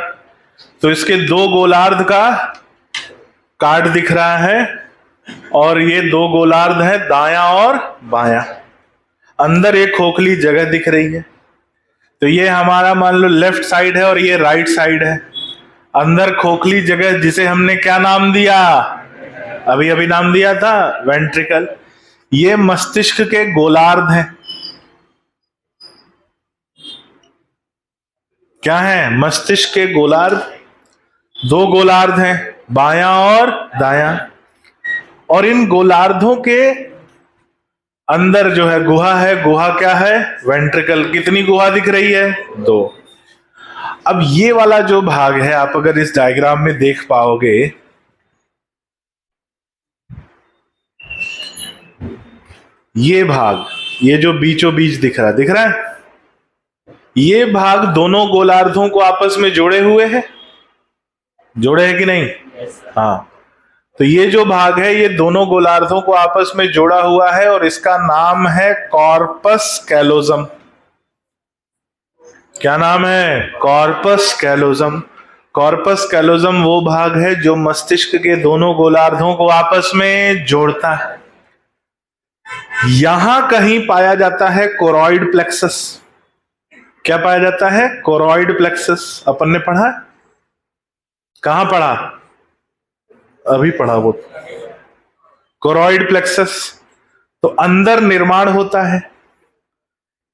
तो इसके दो गोलार्ध का काट दिख रहा है, और ये दो गोलार्ध है दायां और बायां। अंदर एक खोखली जगह दिख रही है, तो ये हमारा मान लो लेफ्ट साइड है और ये राइट साइड है। अंदर खोखली जगह जिसे हमने क्या नाम दिया? अभी अभी नाम दिया था वेंट्रिकल। ये मस्तिष्क के गोलार्ध हैं। क्या है? मस्तिष्क के गोलार्ध। दो गोलार्ध हैं, बायां और दायां, और इन गोलार्धों के अंदर जो है गुहा है। गुहा क्या है? वेंट्रिकल। कितनी गुहा दिख रही है? दो। अब ये वाला जो भाग है, आप अगर इस डायग्राम में देख पाओगे, ये भाग, ये जो बीचों बीच दिख रहा है, ये भाग दोनों गोलार्धों को आपस में जोड़े हुए है। जोड़े है कि नहीं? हाँ। तो ये जो भाग है, ये दोनों गोलार्धों को आपस में जोड़ा हुआ है, और इसका नाम है कॉर्पस कैलोजम। क्या नाम है? Corpus callosum. कॉर्पस कैलोजम वो भाग है जो मस्तिष्क के दोनों गोलार्धों को आपस में जोड़ता है। यहां कहीं पाया जाता है कोरॉइड प्लेक्सस। क्या पाया जाता है? Choroid plexus. अपन ने पढ़ा? कहां पढ़ा? अभी पढ़ा वो कोरॉइड प्लेक्सस। तो अंदर निर्माण होता है।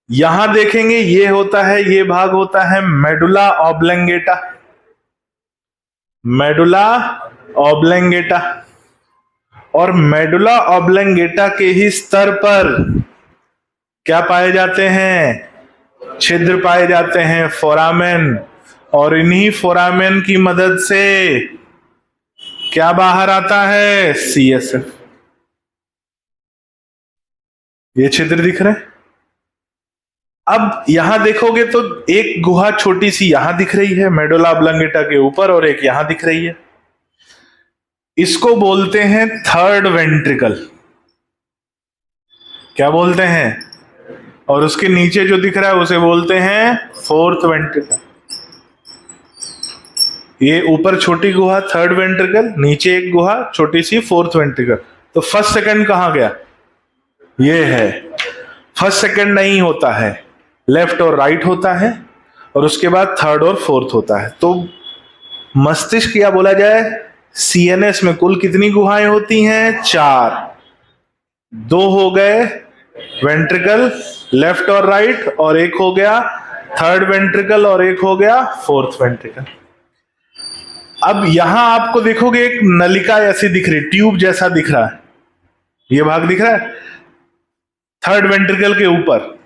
यहां देखेंगे ये होता है, ये भाग होता है मेडुला ऑब्लेंगेटा। Medulla oblongata. और मेडुला ऑब्लेंगेटा के ही स्तर पर क्या पाए जाते हैं? छिद्र पाए जाते हैं, फोरामेन। और इन्हीं फोरामेन की मदद से क्या बाहर आता है? सीएसएफ। ये छिद्र दिख रहे हैं। अब यहां देखोगे तो एक गुहा छोटी सी यहां दिख रही है मेडुला ऑब्लेंगेटा के ऊपर, और एक यहां दिख रही है। इसको बोलते हैं थर्ड वेंट्रिकल। क्या बोलते हैं? और उसके नीचे जो दिख रहा है उसे बोलते हैं फोर्थ वेंट्रिकल। ये ऊपर छोटी गुहा थर्ड वेंट्रिकल, नीचे एक गुहा छोटी सी फोर्थ वेंट्रिकल। तो फर्स्ट सेकंड कहां गया? ये है। फर्स्ट सेकंड नहीं होता है, लेफ्ट और राइट होता है, और उसके बाद थर्ड और फोर्थ होता है। तो मस्तिष्क या बोला जाए सीएनएस में कुल कितनी गुहाएं होती हैं? 4। 2 हो गए वेंट्रिकल लेफ्ट और राइट, और एक हो गया थर्ड वेंट्रिकल, और एक हो गया फोर्थ वेंट्रिकल। अब यहां आपको देखोगे एक नलिका ऐसी दिख रही, ट्यूब जैसा दिख रहा है, ये भाग दिख रहा है थर्ड वेंट्रिकल के ऊपर,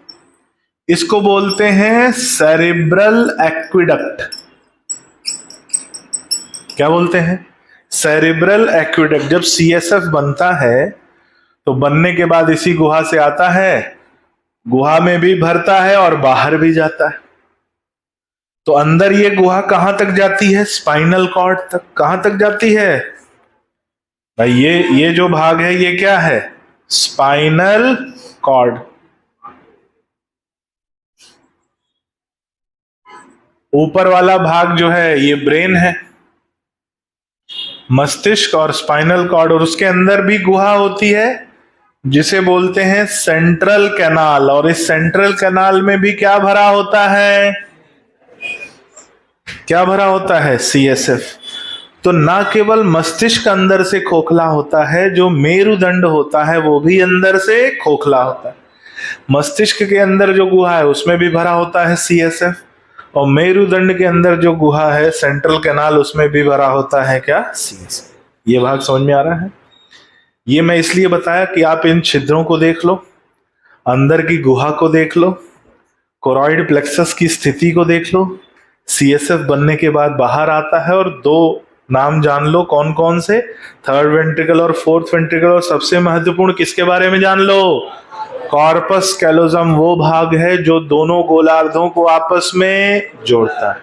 इसको बोलते हैं सेरिब्रल एक्विडक्ट। क्या बोलते हैं? Cerebral aqueduct. जब सीएसएफ बनता है तो बनने के बाद इसी गुहा से आता है, गुहा में भी भरता है और बाहर भी जाता है। तो अंदर ये गुहा कहां तक जाती है? स्पाइनल कॉर्ड तक। कहां तक जाती है भाई? ये जो भाग है ये क्या है? Spinal cord. ऊपर वाला भाग जो है ये ब्रेन है, मस्तिष्क और स्पाइनल कॉर्ड, और उसके अंदर भी गुहा होती है जिसे बोलते हैं सेंट्रल कैनाल। और इस सेंट्रल कैनाल में भी क्या भरा होता है? क्या भरा होता है? सीएसएफ। तो ना केवल मस्तिष्क अंदर से खोखला होता है, जो मेरुदंड होता है वो भी अंदर से खोखला होता है। मस्तिष्क के अंदर जो गुहा है उसमें भी भरा होता है सीएसएफ, और मेरुदंड के अंदर जो गुहा है सेंट्रल कैनाल, उसमें भी भरा होता है क्या? सीएसएफ। ये भाग समझ में आ रहा है? ये मैं इसलिए बताया कि आप इन छिद्रों को देख लो, अंदर की गुहा को देख लो, कोरॉइड प्लेक्सस की स्थिति को देख लो, सीएसएफ बनने के बाद बाहर आता है, और दो नाम जान लो कौन कौन से, थर्ड वेंट्रिकल और फोर्थ वेंट्रिकल, और सबसे महत्वपूर्ण किसके बारे में जान लो? Corpus callosum. वो भाग है जो दोनों गोलार्धों को आपस में जोड़ता है।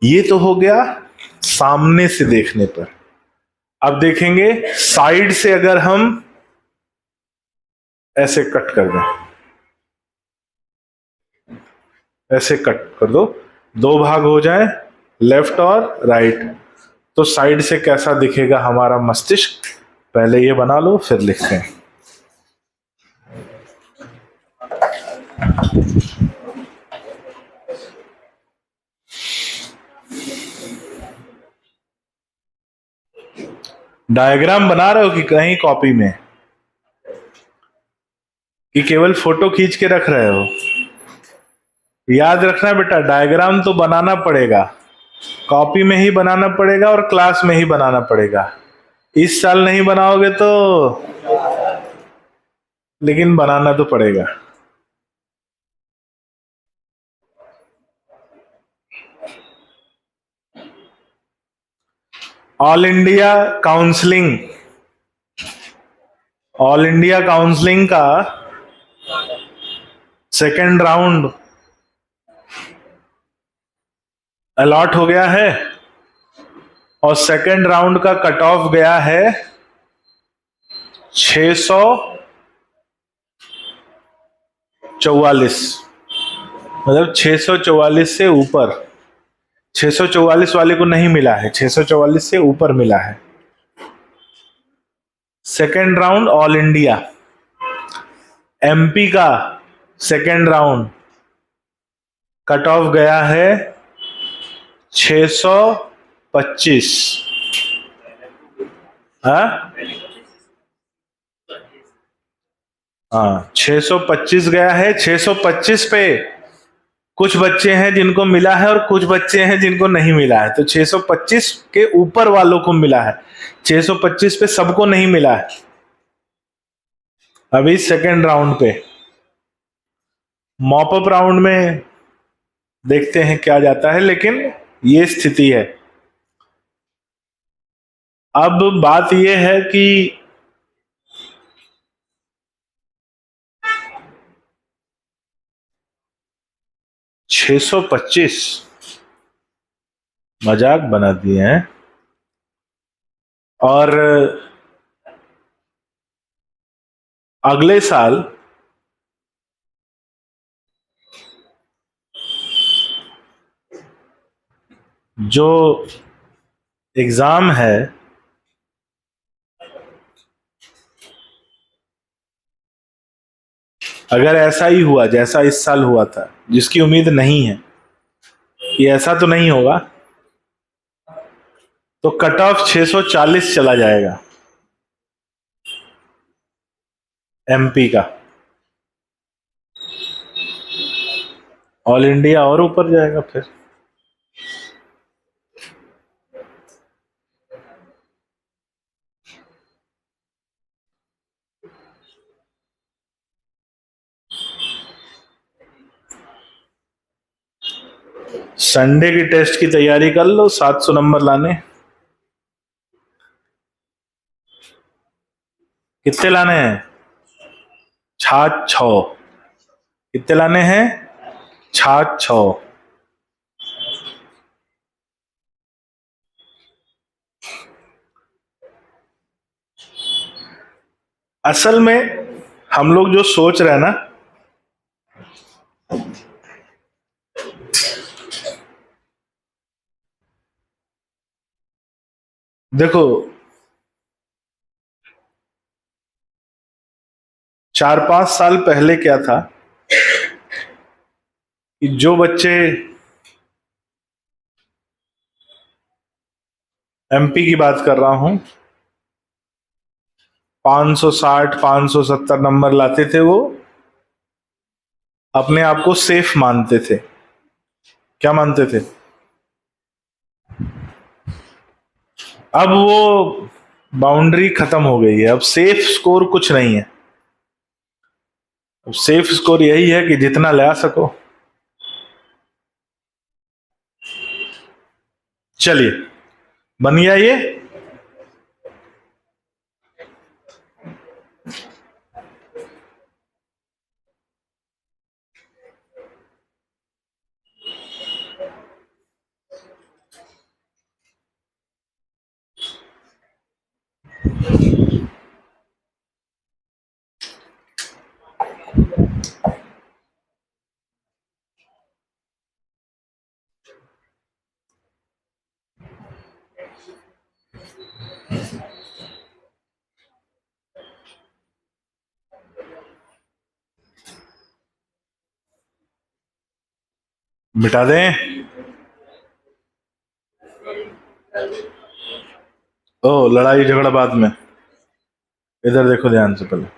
ये तो हो गया सामने से देखने पर। अब देखेंगे साइड से, अगर हम ऐसे कट कर दें, ऐसे कट कर दो, दो भाग हो जाए लेफ्ट और राइट, तो साइड से कैसा दिखेगा हमारा मस्तिष्क? पहले ये बना लो फिर लिखते हैं। डायग्राम बना रहे हो कि कहीं कॉपी में, कि केवल फोटो खींच के रख रहे हो? याद रखना बेटा, डायग्राम तो बनाना पड़ेगा, कॉपी में ही बनाना पड़ेगा और क्लास में ही बनाना पड़ेगा। इस साल नहीं बनाओगे तो, लेकिन बनाना तो पड़ेगा। All India counselling, all India counselling का सेकेंड राउंड अलॉट हो गया है, और सेकेंड राउंड का कट ऑफ गया है 644, मतलब 644 से ऊपर। 644 वाले को नहीं मिला है, 644 से ऊपर मिला है। Second round all India, MP का सेकेंड राउंड कट ऑफ गया है 625। हाँ 625 गया है। 625 पे कुछ बच्चे हैं जिनको मिला है और कुछ बच्चे हैं जिनको नहीं मिला है, तो 625 के ऊपर वालों को मिला है, 625 पे सबको नहीं मिला है। अभी सेकेंड राउंड पे, मॉपअप राउंड में देखते हैं क्या जाता है, लेकिन ये स्थिति है। अब बात यह है कि 625 मजाक बना दिए हैं, और अगले साल जो एग्जाम है अगर ऐसा ही हुआ जैसा इस साल हुआ था, जिसकी उम्मीद नहीं है कि ऐसा तो नहीं होगा, तो कट ऑफ 640 चला जाएगा। एमपी का। ऑल इंडिया और ऊपर जाएगा फिर। संडे की टेस्ट की तैयारी कर लो, 700 नंबर लाने। कितने लाने हैं? छाछ छो। कितने लाने हैं? छाछ छो। असल में हम लोग जो सोच रहे हैं ना, देखो 4-5 साल पहले क्या था कि जो बच्चे एमपी की बात कर रहा हूं, 560 570 नंबर लाते थे, वो अपने आप को सेफ मानते थे। क्या मानते थे? अब वो बाउंड्री खत्म हो गई है। अब सेफ स्कोर कुछ नहीं है। अब सेफ स्कोर यही है कि जितना ले आ सको। चलिए, बन गया ये। मिटा दें। ओ, लड़ाई झगड़ा बाद में। इधर देखो ध्यान से पहले।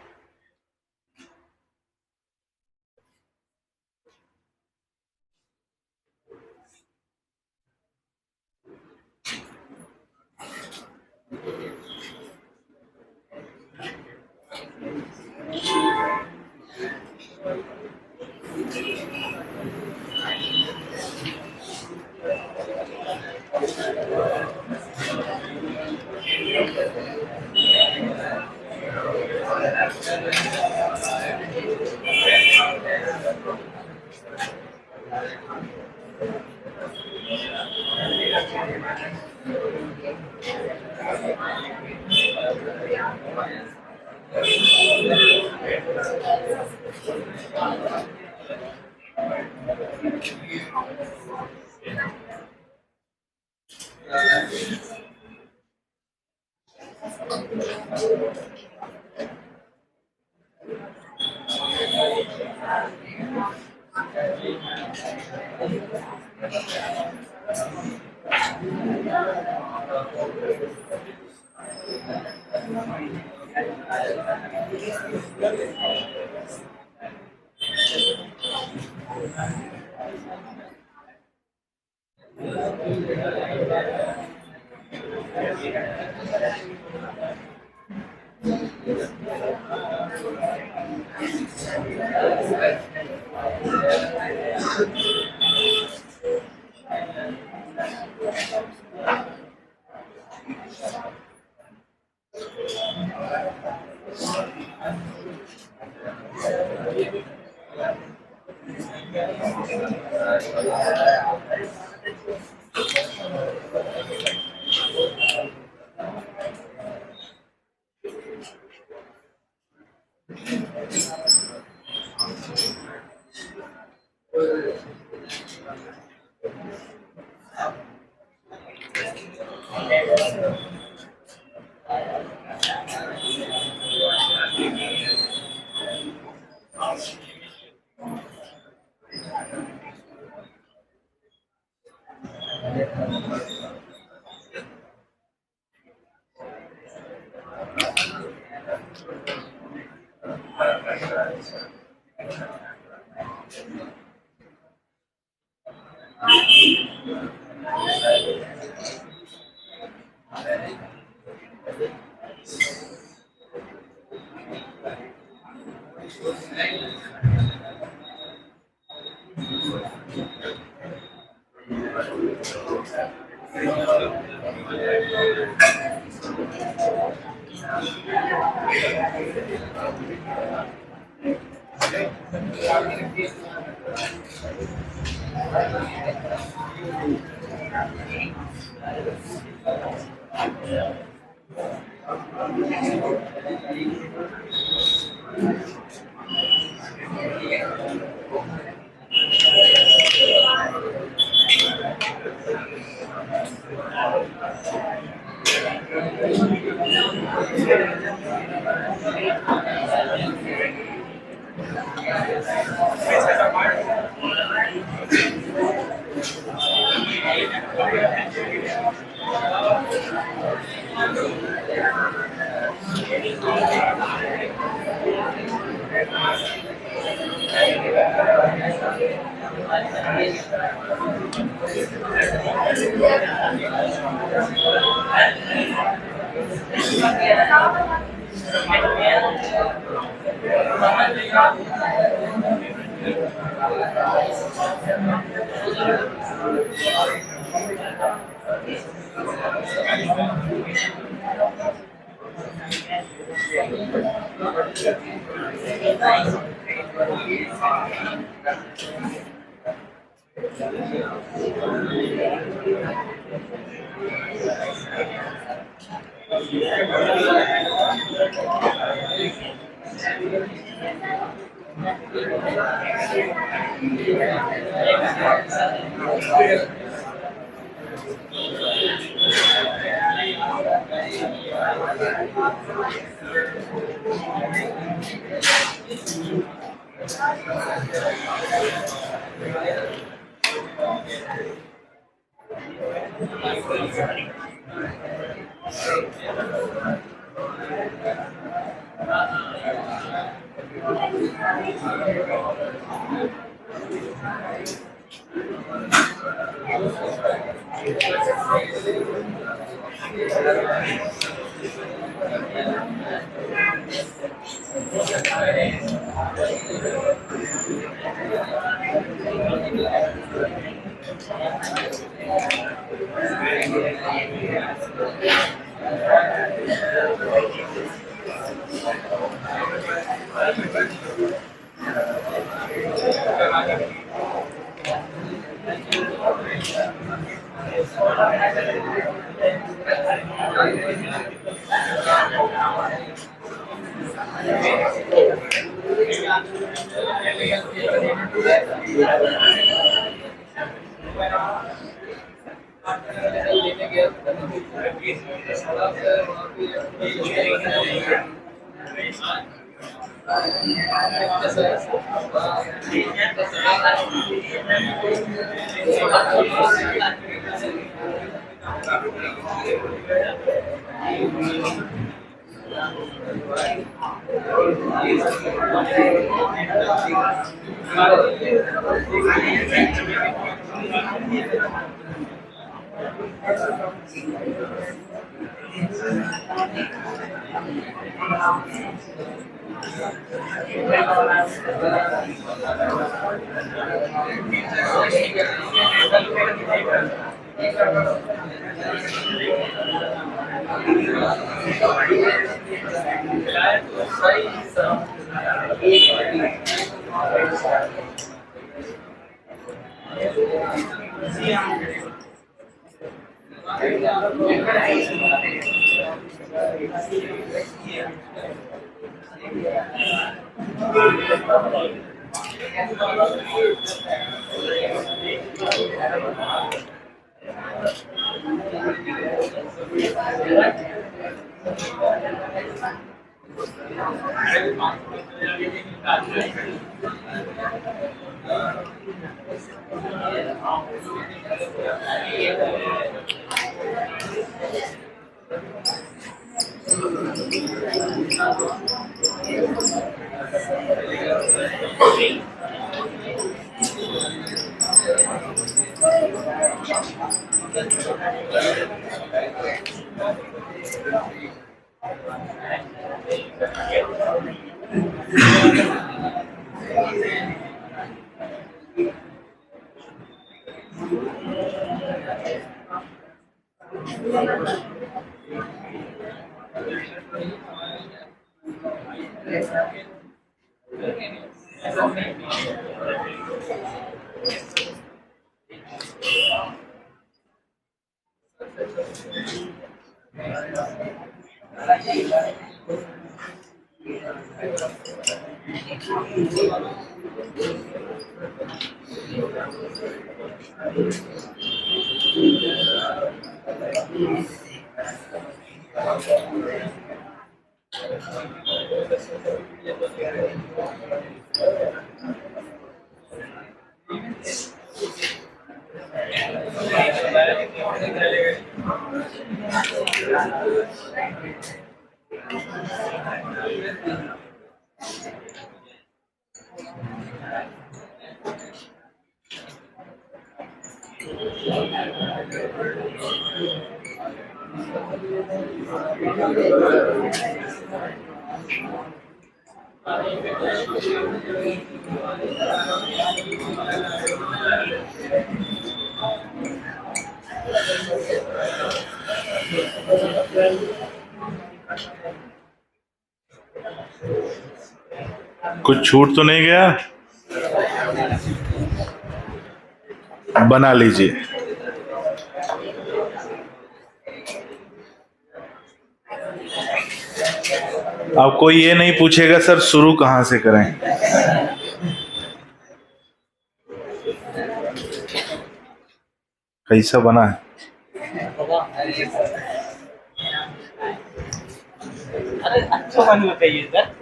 कुछ छूट तो नहीं गया? बना लीजिए। अब कोई ये नहीं पूछेगा सर शुरू कहां से करें। कैसा बना है? अरे अच्छा बनना चाहिए सर।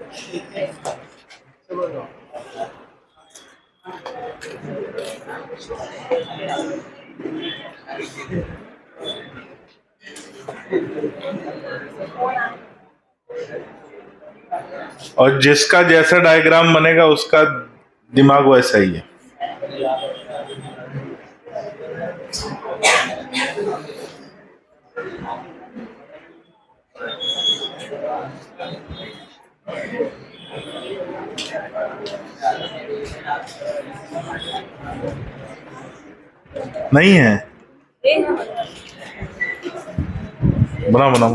और जिसका जैसा डायग्राम बनेगा उसका दिमाग वैसा ही है। नहीं है? बना बना।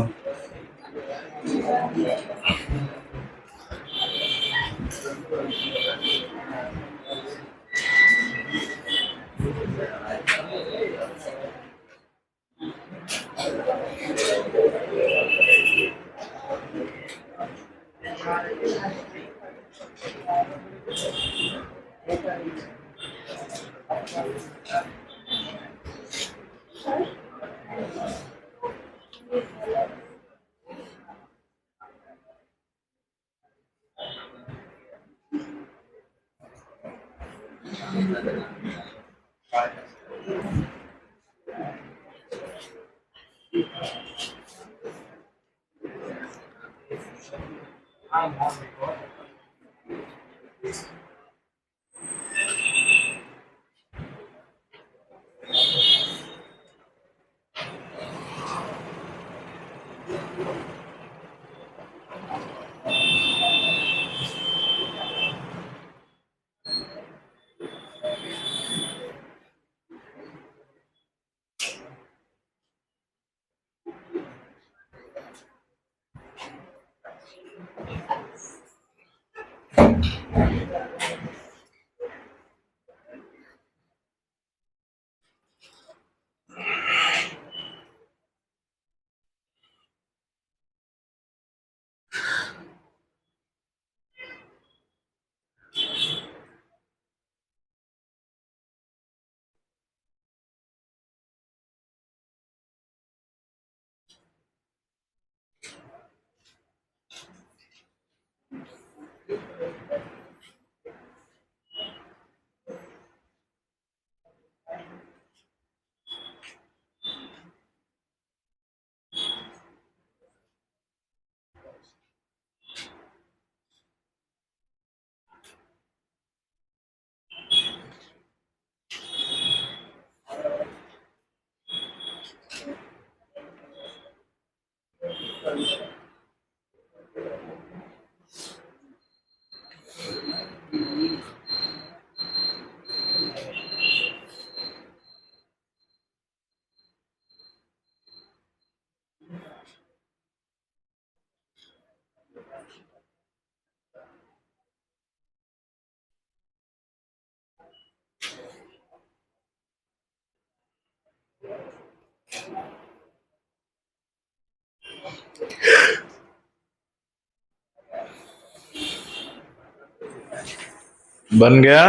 बन गया।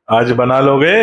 आज बना लोगे?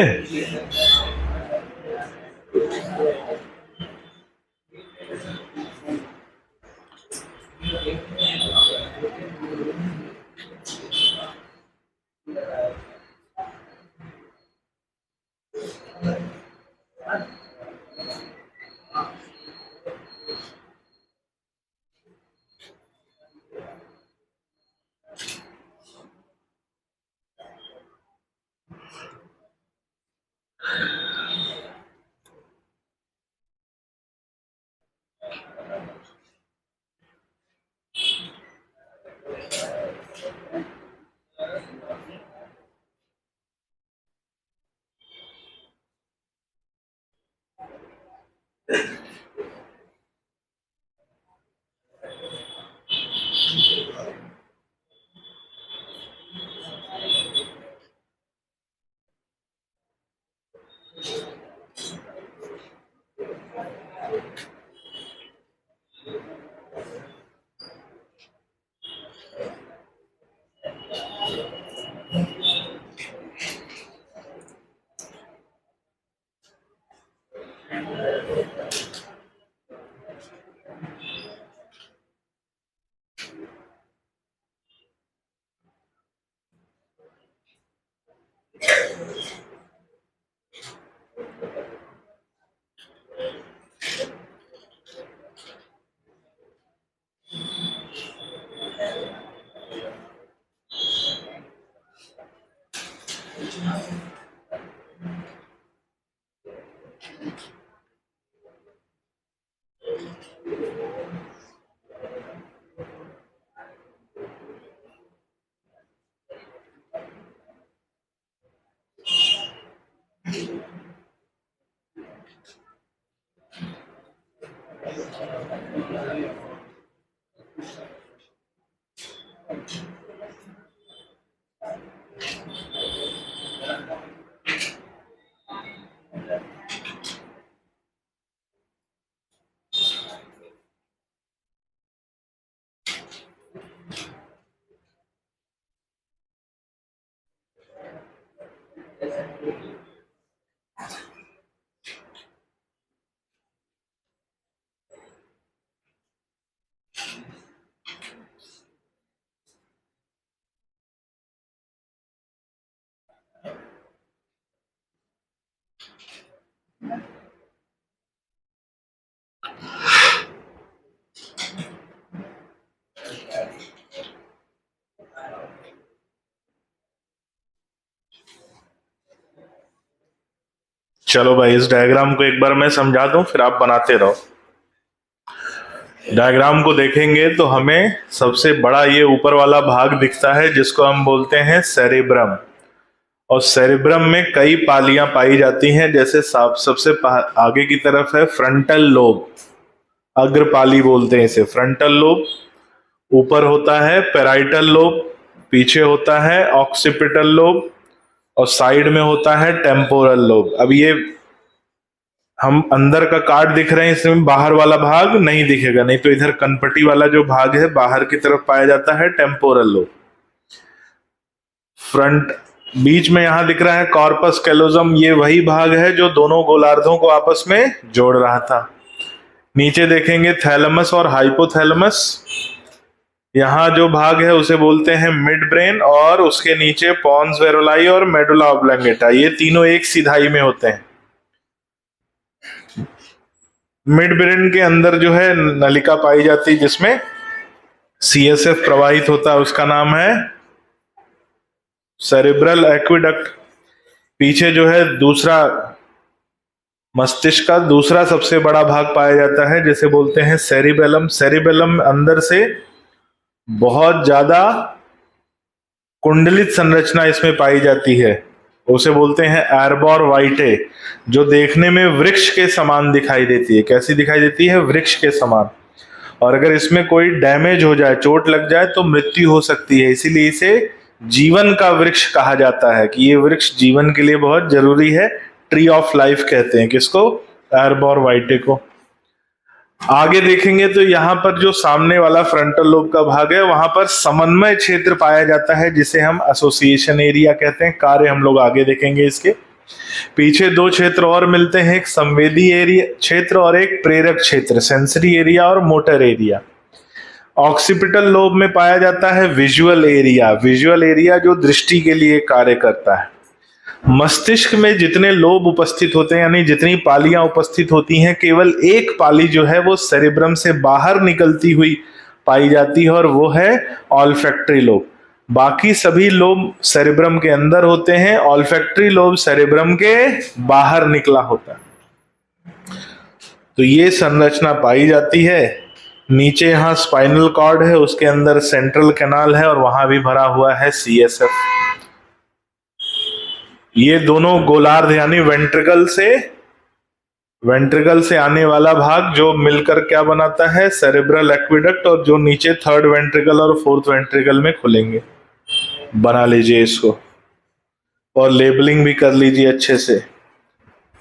चलो भाई, इस डायग्राम को एक बार मैं समझा दूं, फिर आप बनाते रहो। डायग्राम को देखेंगे तो हमें सबसे बड़ा ये ऊपर वाला भाग दिखता है, जिसको हम बोलते हैं सेरेब्रम। और सेरेब्रम में कई पालियां पाई जाती हैं। जैसे सबसे आगे की तरफ है फ्रंटल लोब, अग्रपाली बोलते हैं इसे, फ्रंटल लोब। ऊपर होता है पेराइटल लोब, पीछे होता है ऑक्सीपिटल लोब, और साइड में होता है टेम्पोरल लोब। अब ये हम अंदर का कार्ड दिख रहे हैं, इसमें बाहर वाला भाग नहीं दिखेगा, नहीं तो इधर कनपटी वाला जो भाग है बाहर की तरफ पाया जाता है टेम्पोरल लोब। फ्रंट बीच में यहां दिख रहा है कॉर्पस कैलोजम, ये वही भाग है जो दोनों गोलार्धों को आपस में जोड़ रहा था। नीचे देखेंगे थैलेमस और हाइपोथैलेमस, यहाँ जो भाग है उसे बोलते हैं मिड ब्रेन, और उसके नीचे पॉन्स वेरोलाई और मेडुला ऑब्लंगेटा, ये तीनों एक सिधाई में होते हैं। मिड ब्रेन के अंदर जो है नलिका पाई जाती है जिसमें सीएसएफ प्रवाहित होता है, उसका नाम है सेरेब्रल एक्विडक्ट। पीछे जो है दूसरा मस्तिष्क का दूसरा सबसे बड़ा भाग पाया जाता है जिसे बोलते हैं सेरिबेलम। सेरिबेलम अंदर से बहुत ज्यादा कुंडलित संरचना इसमें पाई जाती है, उसे बोलते हैं एर्बोर वाइटे, जो देखने में वृक्ष के समान दिखाई देती है। कैसी दिखाई देती है? वृक्ष के समान। और अगर इसमें कोई डैमेज हो जाए, चोट लग जाए तो मृत्यु हो सकती है, इसीलिए इसे जीवन का वृक्ष कहा जाता है कि ये वृक्ष जीवन के लिए बहुत जरूरी है। ट्री ऑफ लाइफ कहते हैं किसको? एर्बोर वाइटे को। आगे देखेंगे तो यहाँ पर जो सामने वाला फ्रंटल लोब का भाग है वहां पर समन्वय क्षेत्र पाया जाता है जिसे हम एसोसिएशन एरिया कहते हैं। कार्य हम लोग आगे देखेंगे इसके। पीछे दो क्षेत्र और मिलते हैं, एक संवेदी एरिया क्षेत्र और एक प्रेरक क्षेत्र, सेंसरी एरिया और मोटर एरिया। ऑक्सीपिटल लोब में पाया जाता है विजुअल एरिया। विजुअल एरिया जो दृष्टि के लिए कार्य करता है। मस्तिष्क में जितने लोब उपस्थित होते हैं, यानी जितनी पालियां उपस्थित होती हैं, केवल एक पाली जो है वो सेरेब्रम से बाहर निकलती हुई पाई जाती है और वो है ऑल्फैक्टरी लोब। बाकी सभी लोब सेरेब्रम के अंदर होते हैं, ऑल्फैक्टरी लोब सेरेब्रम के बाहर निकला होता है। तो ये संरचना पाई जाती है। नीचे यहाँ स्पाइनल कॉर्ड है, उसके अंदर सेंट्रल कैनाल है और वहां भी भरा हुआ है CSF। ये दोनों गोलार्ध यानी वेंट्रिकल से आने वाला भाग जो मिलकर क्या बनाता है? सेरेब्रल एक्विडक्ट, और जो नीचे थर्ड वेंट्रिकल और फोर्थ वेंट्रिकल में खुलेंगे। बना लीजिए इसको और लेबलिंग भी कर लीजिए अच्छे से।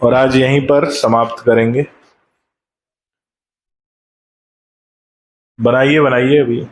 और आज यहीं पर समाप्त करेंगे। बनाइए अभी।